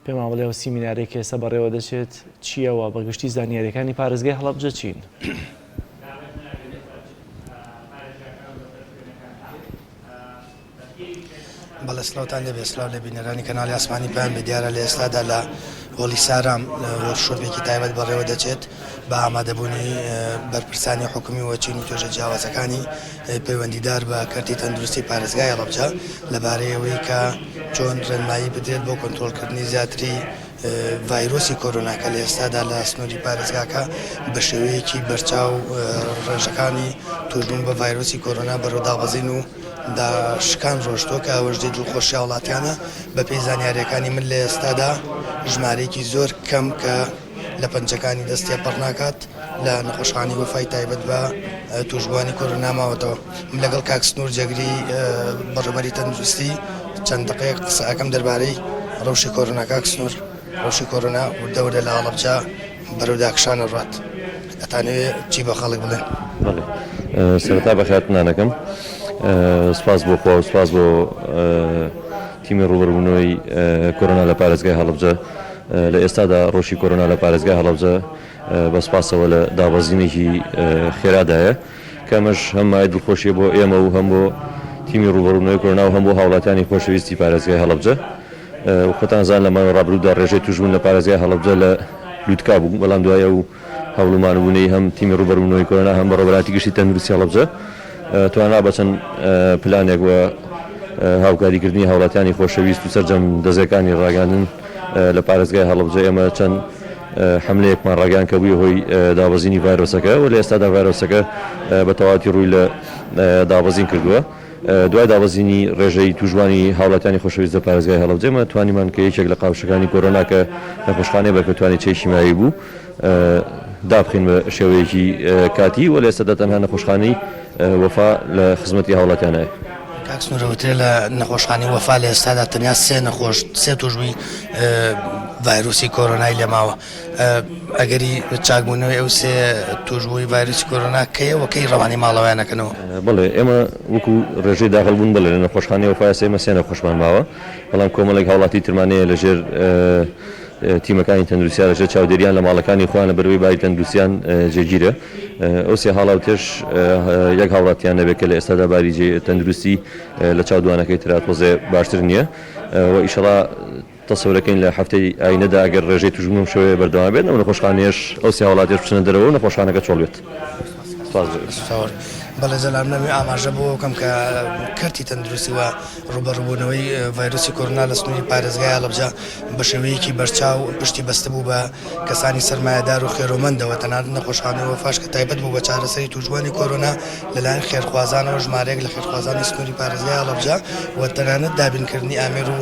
Speaker 1: پێم وڵێەوە سیمینارێک ئێستا بەڕێوە دەچێت چیەوە بەگشتی زانیاریەکانی پارێزگای هەڵەبجە چین؟
Speaker 13: بەڵێ سلااوتان لێبێ سلااو لە بینەرانی کەناڵی ئاسمانی پێیان بە دیارە لە ئێستادا لە هۆڵی سارام وەرشۆپێکی تایبەت بەڕێوە دەچێت بە ئامادەبوونی بەرپرسانی حکومی وەچین و توێژە جیاوازەکانی پەیوەندیدار بە کەرتی تەندروستی پارێزگای هەڵەبجە لەبارەی ئەوەی کە چۆن ڕێنمایی بدرێت بۆ کۆنتڕۆلکردنی زیاتری ڤایرۆسی کۆرۆناکە لە ئێستادا لە سنووری پارێزگاکە بە شێوەیەکی بەرچاو ڕێژەکانی توشبوون بە ڤایرۆسی کۆرۆنا بەڕێوەدابەزین و داشکان ڕۆشتۆ کە ئەوەژدەی دڵخۆشی وڵاتیانە بە پێی زانیاریەکانی من لە ئێستادا ژمارەیەکی زۆر کەم کە لە پەنجەکانی دەستێ پەڕ ناکات لە نەخۆشخانی وەفای تایبەت بە توشبوانی کۆرۆنا ماوەتەوە. من لەگەڵ کاک سنوور جەگری بەڕێوەبەری تەندروستی چەند دقەیەک قسە ئەەکەم دەربارەی ڕەوشی کۆرۆنا. کاک سنوور، ڕەوشی کۆرۆنا وردەورە لە هەڵەبجە بەرەوداکشانە ڕات، دەتانەوێت چی بە خەڵک بڵێن؟
Speaker 14: سەرەتا بەخاتنانەکەم سپاس بۆ خۆ و سپاس بۆ تیمی ڕوبەربوونەوەی کۆرۆنا لە پارێزگای هەڵەبجە. لە ئێستادا ڕۆژی کۆرۆنا لە پارێزگای هەڵەبجە بە سپاسەوە لە دابەزینێکی خێرادایە کە ئەمەش هەم مای دڵخۆشیە بۆ ئێمە و هەم بۆ تیمی ڕوبەربوونەوەی کۆرۆنا و هەم بۆ هاوڵاتیانی خۆشەویستی پارێزگای هەڵەبجە. خۆتانزان لە ماوەی ڕابردوودا ڕێژەی توشبوون لە پارێزگای هەڵەبجە لە لووتکا بوو، بەڵام دوایە و هەوڵمانبوونەی هەم تیمی ڕوبەربوونەوەی کۆرۆنا هەم بە ڕێبەراتی گشتی تەندروستی هەڵەبجە توانرا بە چەند پلانێک وە هاوکاریکردنی هاوڵاتیانی خۆشەویست و سەرجەم دەزەکانی ڕاگەاندن لە پارێزگای هەڵەبجە ئێمە چەند حملەیەکمان ڕاگەیان کە بووی هۆی دابەزینی ڤایرۆسەکە و لە ئێستادا ڤایرۆسەکە بە تەواوی ڕووی لە دابەزین کردووە. دوای دابەزینی ڕێژەی توشبوانی هاوڵاتیانی خۆشەویست لە پارێزگای هەڵەبجە ئێمە توانیمان کە یەکێک لە قاوشەکانی کۆرۆنا کە نەخۆشخانەی بەرپێکتوانی چێشی ماوی بوو دابخین بە شێوەیەکی کاتی و لە ئێستادا تەنها نەخۆشخانەی وەفا لە خزمەتی هاوڵاتیانایە.
Speaker 13: کاک سنوورەوترێ لە نەخۆشخانی وەفا لە ئێستادا تەنیا سێ توشبووی ڤایرۆسی کۆرۆنای لە ماوە. ئەگەری چاکبوونەوەی ئەو سێ توشبووی ڤایرۆسی کۆرۆنا کەیەوە کەی ڕەوانی ماڵەوەیانەکەنەوە؟
Speaker 14: بڵێ ئێمە وەکو ڕێژەی داخڵبوون بڵێ لە نەخۆشخانەی وەفای ئێمە سێ نەخۆشمان ماوە، بەڵام کۆمەڵێک هاوڵاتی ترمانەیە لەژێر تیمەکانی تەندروستیان لەژێر چاودێریان لە ماڵەکانی خۆیان لە بەروەی بای تەندروستیان جێگیرە. ئەو سێ هاڵاوتێش یەک هاوڵاتیان نەبێت کە لە ئێستادا باری تەندروستی لە چاودوانەکەی تراتۆزێ باشتر نییە و ئیشەڵا تەسەورەکەین لە هەفتەی ئاینەدا ئەگەر ڕێژەی توشبوون شەوەیە بەردەوام بێت ئەو نەخۆشخانەیەش ئەو سێ هاوڵاتیش بچنە دەرەوە و نەخۆشخانەکە چۆڵ بێت.
Speaker 13: بەڵێ جەلام نەوێ ئاماژە بۆ کەم کە کەرتی تەندروستی وە ڕوبەڕووبوونەوەی ڤایرۆسی کۆرۆنا لە سنووری پارێزگای هەڵەبجە بە شێوەیەکی بەرچاو پشتی بەستە بوو بە کەسانی سەرمایەدار و خێرۆمەندەوە تەنانەت نەخۆشخانەی وەفاش کە تایبەت بوو بە چارەسەری توشبوانی کۆرۆنا لەلایەن خێرخوازانەوە ژمارەیەک لە خێرخوازانی سنووری پارێزگای هەڵەبجە و تەنانەت دابینکردنی ئامێر و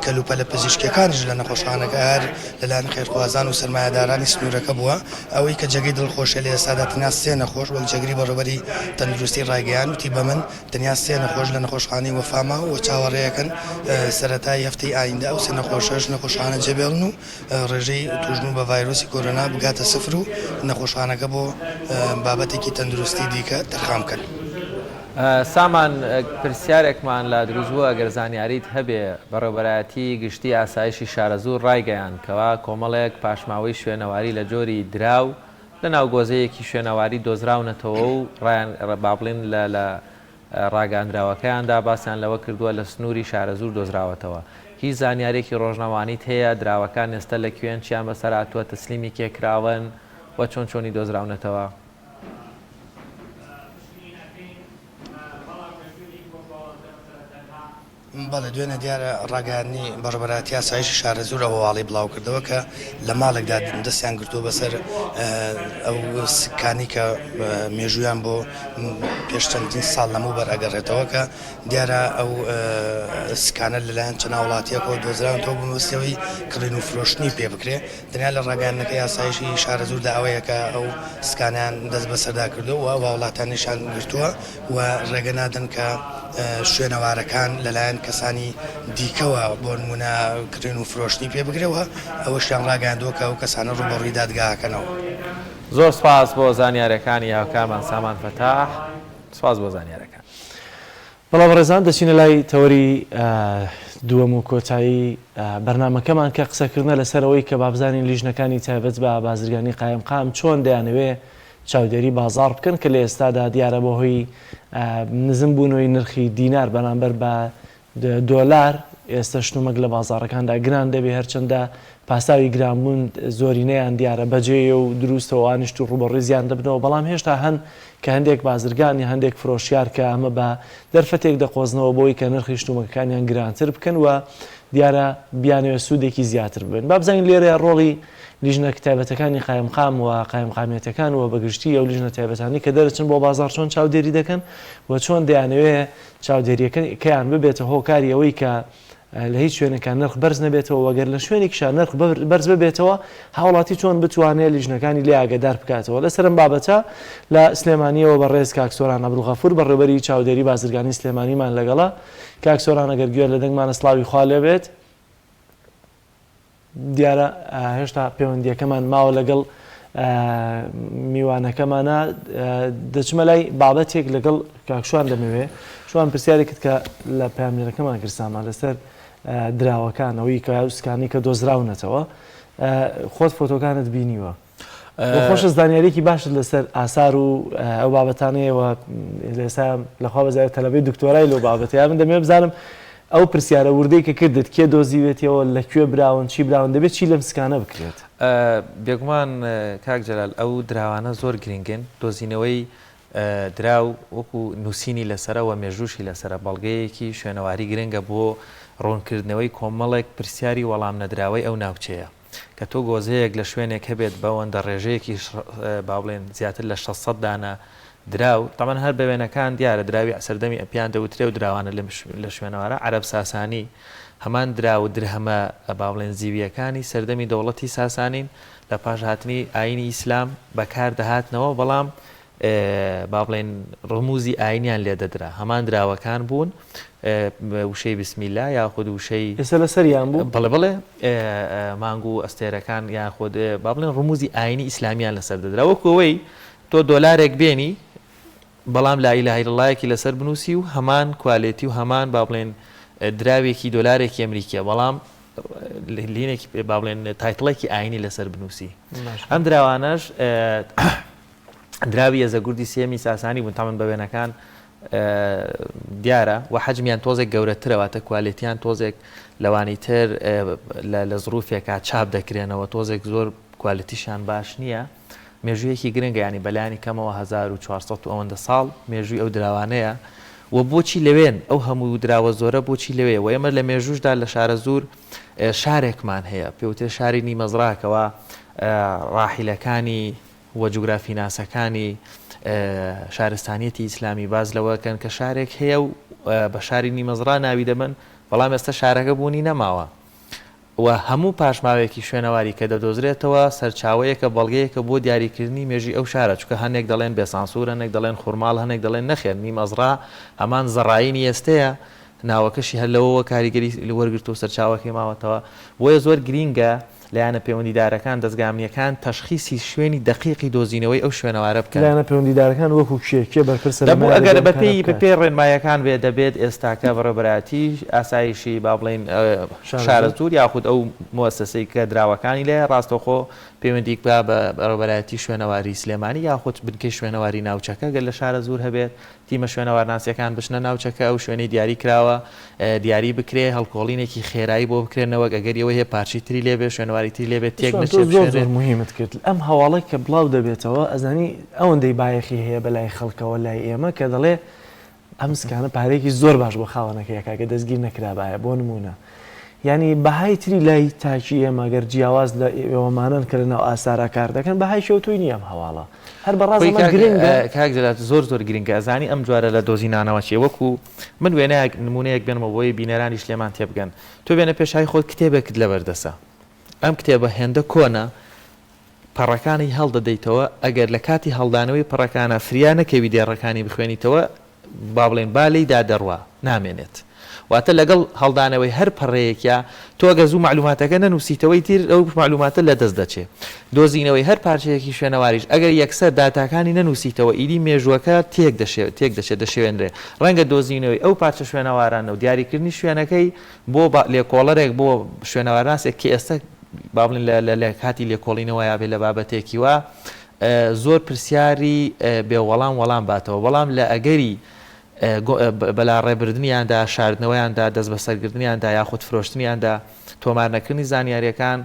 Speaker 13: کەلوپەلە پزیشکیەکانیش لە نەخۆشخانەکە هەر لەلایەن خێرخوازان و سەرمایەدارانی سنوورەکە بووە. ئەوەی کە جێگەی دڵخۆشە لە ئێستادا تەنیا سێ نەخۆش وەک جێگری بەڕێوەبەری تەندروستی ڕاگەیان وتی بە من تەنیا سێ نەخۆش لە نەخۆشخانەی وەفاما و چاوەڕێیەکەن سەرەتای هەفتەی ئایندا ئەو سێ نەخۆشەش نەخۆشخانە جێبێڵن و ڕێژەی توشبوون بە ڤایرۆسی کۆرۆنا بگاتە سفر و نەخۆشخانەکە بۆ بابەتێکی تەندروستی دیکە تەرخام بکەن.
Speaker 2: سامان پرسیارێکمان لە دروستبووە ئەگەر زانیاریت هەبێ بەڕێوەبەرایەتی گشتی ئاسایشی شارەزوو ڕایگەیان کەوا کۆمەڵێک پاشماوەی شوێنەواری لە جۆری دراو لە ناوگۆزەیەکی شوێنەواری دۆزراونەتەوە و بابڵین لە ڕاگەاندراوەکەیاندا باسییان لەوە کردووە لە سنووری شارەزوور دۆزراوەتەوە. هیچ زانیارێکی ڕۆژنەوانیت هەیە دراوەکان ئێستا لە کوێن چیان بەسەراتوە تەسلیمی کێکراون و چۆنی دۆزراونەتەوە؟
Speaker 13: بەڵێ دوێنە دیارە ڕاگەاندنی بەڕێوەبەراتی ئاسایشی شارەزوور ئەوواڵی بڵاو کردەوە کە لە ماڵێکدا دەستیان گرتووە بەسەر ئەو سکانی کە مێژویان بۆ پێش چەندین ساڵ لەموو بەرئەگەڕێتەوە کە دیارە ئەو سکانە لەلایەن چەند وڵاتیەکەەوە دۆزراونەوە بنووسەوەی کڕین و فرۆشتنی پێ بکرێ. دنیا لە ڕاگەاندنەکەی ئاسایشی شارەزووردا ئەوەیە کە ئەو سکانیان دەست بەسەردا کردووە و وڵاتانیشان گرتووە و ڕێگە نادەن کە شوێنەوارەکان لەلایەن کەسانی دیکەوە بۆ نمونە کڕین و فرۆشتنی پێ بگرێەوە ئەوەشیان ڕاگەاندووە کە ئەو کەسانە ڕوبەڕووی دادگاکەنەوە.
Speaker 2: زۆر سپاس بۆ زانیارەکانی هاوکارمان سامان فەتاح، سپاس بۆ زانیارەکان.
Speaker 1: بەڵام ڕێزان دەچینە لای تەوەری دووەم و کۆتایی بەرنامەکەمان کە قسەکردنە لەسەرەوەی کە بابزانین لیژنەکانی تایبەت بە بازرگانی قایمقام چۆن دەیانەوێ چاودێری بازار بکەن کە لە ئێستادا دیارە بۆ هۆی نزم بوونەوەی نرخی دینار بەرامبەر بە دۆلار ئێستا شتومەک لە بازارەکاندا گران دەبێ هەرچەندە پاساوی گرانبوون زۆرینەیان دیارە بەجێ و دروستەوە نیشت و ڕوبەڕووی زیان دەبنەوە بەڵام هێشتا هەن کە هەندێک بازرگانی هەندێک فرۆشیار کە ئەمە بە دەرفەتێک دەقۆزنەوە بۆی کە نرخی شتومەکەکانیان گرانتر بکەن و دیارە بیانەوە سوودێکی زیاتر بن با بزانین لێرە ڕۆڵی لیژنە کتابەتەکانی قایمقام و قایمقامێتەکان و بەگشتی ئەو لیژنە تایبەتانی کە دەرەچن بۆ بازار چۆن چاودێری دەکەن و چۆن دەیانەوێت چاودێریەکەیان ببێتە هۆکاری ئەوەی کە لە هیچ شوێنەکان نرخ بەرز نەبێتەوە وەگەر لە شوێنێکیشان نرخ بەرز ببێتەوە هاوڵاتی چۆن بتوانێت لیژنەکانی لێ ئاگدار بکاتەوە لەسەرم بابەتە لە سلێمانیەوە بەڕێز کاکسۆران عەبدولغەفور بەڕێوەبەری چاودێری بازرگانی سلێمانیمان لەگەڵا کاکسۆران ئەگەر گوێ لە دەنگمانە سڵاوی خوا لێبێت دیارە هێشتا پەیوەندیەکەمان ماوە لەگەڵ میوانەکەمانە دەچمە لای بابەتێک لەگەڵ کاکشوان دەمەوێ شوان پرسیارێکت کە لە پامێرەکەمان کرسامان لەسەر دراوەکانەوەی کە وسکانی کە دۆزراونەتەوە خۆت فۆتۆکانت بینیوە خۆشە زانیاریکی باشت لەسەر ئاسار و ئەو بابەتانەیەوە لێسا لەخوا بەزای تەلەبەی دکتۆرای لەو بابەتەیە من دەمێ بزانم ئەو پرسیارە وردەی کە کردت کێ دۆزیوێتەوە لەکوێ براون چی براون دەبێت چی لەم سکانە بکرێت
Speaker 2: بێگومان کاک جەلال ئەو دراوانە زۆر گرنگن دۆزینەوەی دراو وەکو نووسینی لەسەرەوە مێژوشی لەسرە بەڵگەیەکی شوێنەواری گرنگە بۆ ڕۆنکردنەوەی کۆمەڵێک پرسیاری وەڵام نەدراوەی ئەو ناوچەیە کە تۆ گۆزەیەک لە شوێنێک هەبێت بەوەندە ڕێژەیەکی با بڵێن زیاتر لە 600 دانە دراو تەمان هەر بەوێنەکان دیارە دراوی سەردەمی ئەپیان دەوترێ و دراوانە لە شوێنەوارە عەرەب ساسانی هەمان درا و درهەمە با بڵێن زیویەکانی سەردەمی دەوڵەتی ساسانین لە پاش هاتنی ئاینی ئیسلام بەکار دەهاتنەوە بەڵام با بڵێن ڕموزی ئاینیان لێ دەدرا هەمان دراوەکان بوون وشەی بسمیلا یاخود وشەی
Speaker 1: ئێستا لەسەریان بوو
Speaker 2: بڵێ بڵێ مانگ و ئەستێرەکان یاخود با بڵێن ڕموزی ئاینی ئیسلامیان لەسەر دەدرا وەکەوەی تۆ دۆلارێک بێنی بەڵام لا ئیلاهە ئیلڵایەکی لەسەر بنووسی و هەمان کوالێتی و هەمان با بڵێن دراوێکی دۆلارێکی ئەمریکیە بەڵام لینێکی با بڵێن تایتڵێکی ئاینی لەسەر بنووسی ئەم دراوانەش دراوی ێزەگوردی سێمی ساسانی بوون تامان بەوێنەکان دیارە و حەجمیان تۆزێک گەورەترەوەتە کوالێتیان تۆزێک لەوانی تر لە زروفێکا چاپ دەکرێنەوە تۆزێک زۆر کوالەتیشان باش نییە مێژوویەکی گرنگە ینی بەلایانی کەمەوە 1400 ئەوەندە ساڵ مێژووی ئەو دراوانەیە و بۆچی لەوێن ئەو هەموو دراوە زۆرە بۆچی لەوێ و ئێمە لە مێژوشدا لە شارە زور شارێکمان هەیە پێوتێ شاری نیمەزراکەوە ڕاحیلەکانی وە جوگرافی ناسەکانی شارستانیەتی ئیسلامی باز لەوەکەن کە شارێک هەیە و بە شاری نیمەزرا ناوی دەبن بەڵام ئێستا شارەکە بوونی نەماوە و هەموو پاشماوێکی شوێنەواری کە دەدۆزرێتەوە سەرچاوەیەکە بەڵگەیەکە بۆ دیاریکردنی مێژی ئەو شارە چکە هەندێک دەڵێن بێسانسور هەندێک دەڵێن خوورماڵ هەندێک دەڵێن نەخێن نیمەزرا هەمان زەڕایینی ئێستەیە ناوەکەشی هەر لەوەوە کاریگەری وەرگرت و سەرچاوەکەی ماوەتەوە بۆیە زۆر گرینگە لایەنە پەیوەندیدارەکان دەستگامنیەکان تەشخیصی شوێنی دقیقی دۆزینەوەی ئەو شوێنەوارە بکەن
Speaker 1: لایەنە پەیوەندیدارەکان وەکو کێ بەرپرسە
Speaker 2: ئەگەر بەپێی ڕێنمایەکان بێ دەبێت ئێستاکە بەڕێبەراتی ئاسایشی با بڵێن شارەزور یاخود ئەو مؤسسەی کە دراوەکانی لێ ڕاستەوخۆ پەیوەندیک بە بەڕێبەراتی شوێنەواری سلێمانی یاخود بنکەی شوێنەواری ناوچەکە گەر لە شارە زور هەبێت تیمە شوێنەوارناسیەکان بشنە ناوچەکە ئەو شوێنەی دیاری کراوە دیاری بکرێ هەڵکۆڵینێکی خێرایی بۆ بکرێنەوە ئەگەر ئەوە هەیە پارچی تری لێبێ شوێنەواری تری لێبێت تێک
Speaker 1: زۆر مهمت کرد ئەم هەواڵە کە بڵاو دەبێتەوە ئەزانی ئەوەندەی بایەخی هەیە بەلای خەڵکەوە لای ئێمە کە دەڵێ ئەم سکانە پارێکی زۆر باش بۆ خاوەنەکەی کاکە دەستگیر نەکرابایە بۆ نمونە ینی بەهای تری لای تاکی ئێمە گەر جیاواز لە ئێوەمانن کە لەناو ئاسارە کار دەکەن بەهای شەوتوی نییە ئەم هەواڵە هەر بەڕاستە گرنگە
Speaker 2: کاک جەلات زۆر گرنگە ئەزانی ئەم جوارە لە دۆزینانەوە چیە وەکو من وێنەیەک نمونەیەک بێنمە بۆی بینەرانی شلێمان تێبگەن تۆ بێنە پێشای خۆت کتێبێکت لەبەردەسە ئەم کتێبە هێندە کۆنە پەڕەکانی هەڵدەدەیتەوە ئەگەر لە کاتی هەڵدانەوەی پەڕەکانە فریا نەکەوی دێڕەکانی بخوێنیتەوە با بڵێن بالەی دادەڕوا نامێنێت واتە لەگەڵ هەڵدانەوەی هەر پەڕەیەکە تۆ گەز و معلوماتەکە نەنووسیتەوەی تیر ئەو معلوماتە لە دەست دەچێت دۆزینەوەی هەر پارچەیەکی شوێنەواریش ئەگەر یەکسەر داتاکانی نەنووسیتەوە ئیدی مێژووەکە تێک دەچێت دەشێوێنرێ ڕەنگە دۆزینەوەی ئەو پارچە شوێنەوارانە و دیاریکردنی شوێنەکەی بۆ لێکۆڵەرێک بۆ شوێنەوارناسێک کە ئێستا با بڵێن لە کاتی لێکۆڵینەوە یابێت لە بابەتێکی وە زۆر پرسیاری بێوەڵام باتەوە بەڵام لە ئەگەری بەلا ڕێبردنیاندا شاردنەوەیاندا دەست بەسەرگرتنیاندا یاخود فرۆشتنیاندا تۆمارنەکردنی زانیاریەکان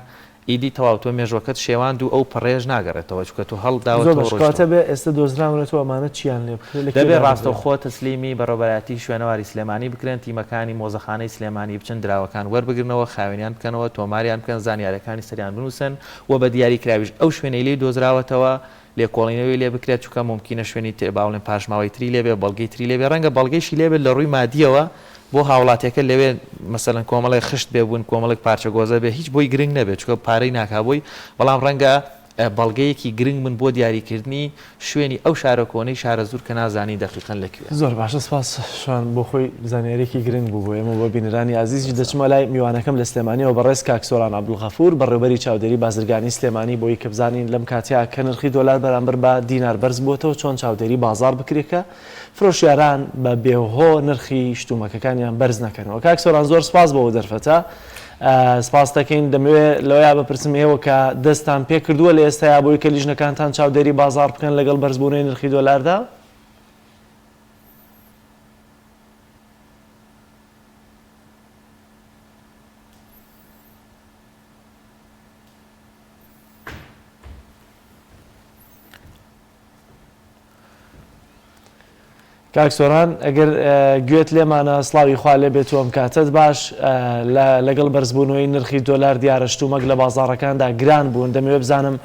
Speaker 2: ئیدی تەواو تۆ مێژوەکەت شێواند و ئەو پەڕێژ ناگەڕێتەوە چکە تو
Speaker 1: هەڵداوەکاتە بێ ئێستا دۆزراونێت و ئەمانە چیان لێ
Speaker 2: دەبێت ڕاستە خۆ تەسلیمی بەڕۆبەتی شوێنەواری سلێمانی بکرێن تیمەکانی مۆزەخانەی سلێمانی بچن دراوەکان وەربگرنەوە خاوێنیان بکەنەوە تۆماریان بکەن زانیارەکانی سەریان بنووسن و بە دیاری کراویش ئەو شوێنەی لێ دۆزراوەتەوە لێکۆڵینەوەی لێ بکرێت چکە ممکنە شوێنی باڵێن پاشماوەی تری لێبێ بەڵگەی تری لێبێ ڕەنگە بەڵگەیشی لێبێت لە ڕووی مادیەوە بۆ هاوڵاتیەکە لەوێ مەسەلەن کۆمەڵی خشت بێبوون کۆمەڵێک پارچە گۆزە بێ هیچ بۆی گرنگ نەبێت چکە پارەی ناکبووی بەڵام ڕەنگە بەڵگەیەکی گرنگ من بۆ دیاریکردنی شوێنی ئەو شارە کۆنەی شارە زوور کە نازانی دەقیقەن لەکوێ
Speaker 1: زۆر باشە سپاس شوان بۆ خۆی زانیارێکی گرنگ بوو بۆ ئێمە بۆ بینەرانی عزیزی دەچمە لای میوانەکەم لە سلێمانیەوە بەڕێز کاکسۆران عەبدولغەفور بەڕێوەبەری چاودێری بازرگانی سلێمانی بۆی کە بزانین لەم کاتیا کە نرخی دۆلار بەرامبەر بە دینار بەرز بووەوە چۆن چاودێری بازار بکرێکە فرۆشیاران بە بێهۆ نرخی شتومەکەکانیان بەرز نەکەنەوە. کاکسۆران زۆر سپاس بۆ دەرفەتە. سپاس دەکەین دەمەوێت لەوەیە بپرسم ئێوە کە دەستان پێ کردووە لە ئێستایا بۆی کە لیژنەکانتان چاودێری بازار بکەن لەگەڵ بەرزبوونەوەی نرخی دۆلاردا؟ کاکسۆران ئەگەر گوێت لێمانە سڵاوی خوا لێ بێت ئەم کاتت باش لەگەڵ بەرزبوونەوەی نرخی دۆلار دیارەشتومەک لە بازاڕەکاندا گران بوون دەمەوێت بزانم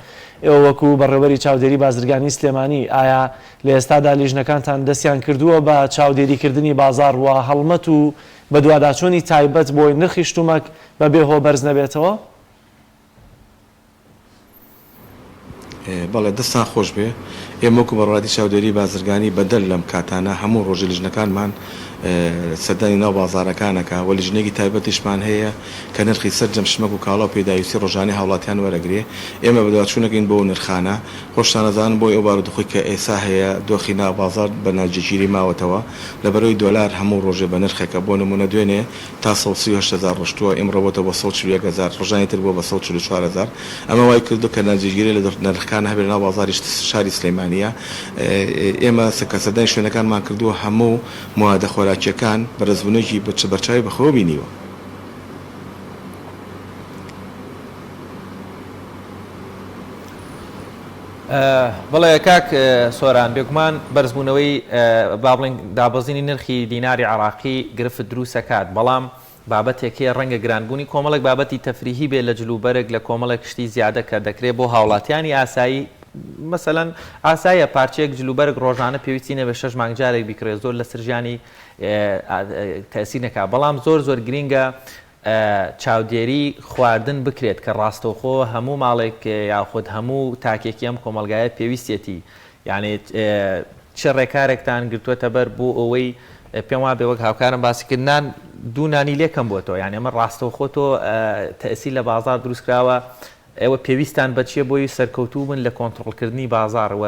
Speaker 1: ئێوە وەکو بەڕێوەبەری چاودێری بازرگانی سلێمانی ئایا لە ئێستادا لیژنەکانتان دەستیان کردووە بە چاودێریکردنی بازار وە هەڵمەت و بە دوواداچوونی تایبەت بۆی نرخی شتومەک بە بێهۆ بەرز نەبێتەوە؟
Speaker 15: بەڵێ دەستان خۆش بێ ئێمە وەکو بەڕادی چاودێری بازرگانی بەدەل لەم کاتانە هەموو ڕۆژە لیژنەکانمان سەردانی ناو بازارەکانەکە وە لیژنێکی تایبەتیشمان هەیە کە نرخی سەرجەم شمەک و کاڵا و پێداویستی ڕۆژانەی هاوڵاتیان وەرەگرێ ئێمە بەدواچوونەکەین بۆ نرخانە خۆشتانەزانن بۆی ئەو بارودۆخی کە ئێسا هەیە دۆخی ناو بازار بە ناوجێگیری ماوەتەوە لەبەرەوەی دۆلار هەموو ڕۆژێ بە نرخێکە بۆ نمونە دوێنێ تا 138,000 ڕۆشتووە ئێمڕۆ بۆتە بە 140,000 ڕۆژانی تر بۆ بە 144,000 ئەمە وای کردو کە ناوجێگیری لە نرخەکان هەبێت ناو بازاری شاری سلەیمانیە ئێمە سەکەسەردانی شوێنەکانمان کردووە هەموو موادە خۆراکیەکان بەرزبوونێکی بەرچاوی بەخۆ بینیوە.
Speaker 2: بەڵێ کاک سۆران بێگومان بەرزبوونەوەی با بڵێن دابەزینی نرخی دیناری عراقی گرفت دروستەکات بەڵام بابەتێکی ڕەنگە گرانبوونی کۆمەڵێک بابەتی تەفریحی بێت لە جلوبەرێک لە کۆمەڵێک شتی زیادە کە دەکرێت بۆ هاوڵاتیانی ئاسایی مثلەن ئاسایە پارچەیەک جلوبەرگ ڕۆژانە پێویستی نەبێ 6 مانگجارێک بیکرێت زۆر لە سرژانی تەسی نەکا بەڵام زۆر گرینگە چاودێری خواردن بکرێت کە ڕاستەوخۆ هەموو ماڵێک یاخود هەموو تاکێکی ئەم کۆمەلگایە پێویستێتی یعنی چه ڕێکارێکتان گرتووەتە بەر بۆ ئەوەی پێم وا بێ وەک هاوکارم باسیکردنان دوونانی لێکم بۆ تۆ یعنی ئەمە ڕاستەوخۆ تۆ تەسی لە بازار دروستکراوە ئێوە پێویستان بەچیە بۆی سەرکەوتوو بن لە کۆنتڕڵکردنی بازار و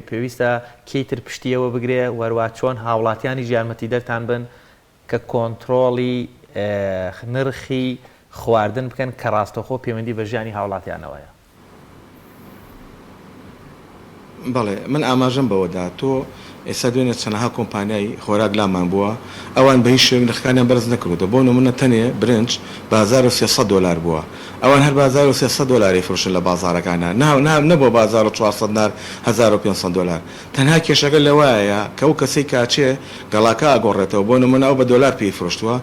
Speaker 2: پێویستە کەیتر پشتیەوە بگرێ وەروە چۆن هاوڵاتیانی ژیانمەتی دەرتان بن کە کۆنتڕۆڵی نرخی خواردن بکەن کە ڕاستەخۆ پەیوەندی بە ژیانی هاوڵاتیانەوەیە.
Speaker 15: بەڵێ من ئاماژەم بەوەدا تۆ ئێستا دوێنێ چەندەها کۆمپانیای خۆراک لامان بووە ئەوان بە هیچ شوێک نرخەکانیان بەرز نەکردووە بۆ نمونە تەنێ برنج بە 1300 دلار بووە ئەوان هەر 1300 دلاری فرۆشن لە بازارەکانە نەبووە 1400 دلار 1500 دلار تەنها کێشەکە لەوایە کە ئەو کەسەی کاچێ گەڵاکە ئاگۆڕێتەوە بۆ نمونە ئەو بە دلار پێی فرۆشتووە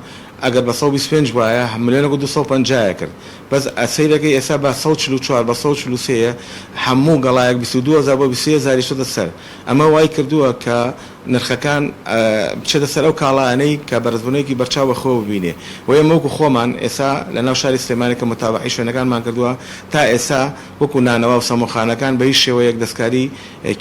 Speaker 15: ئەگەر بە 125 وایە ملیۆنە 250 کرد بەس ئەسەیرەکەی ئێستا بە 144 بە 143 هەموو گەڵایەک 22,000 بۆ 23,000 شتە سەر ئەمە وای کردووە کە نرخەکان بچێتە سەر ئەو کاڵانەی کە بەرزبوونەیەکی بەرچاو بەخۆ ببینێ و ئێمە وەکو خۆمان ئێستا لە ناو شاری سلێمانی کە متابعی شوێنەکانمان کردووە تا ئێستا وەکو نانەوە و سەمۆخانەکان بە هیچ شێوەیەک دەستکاری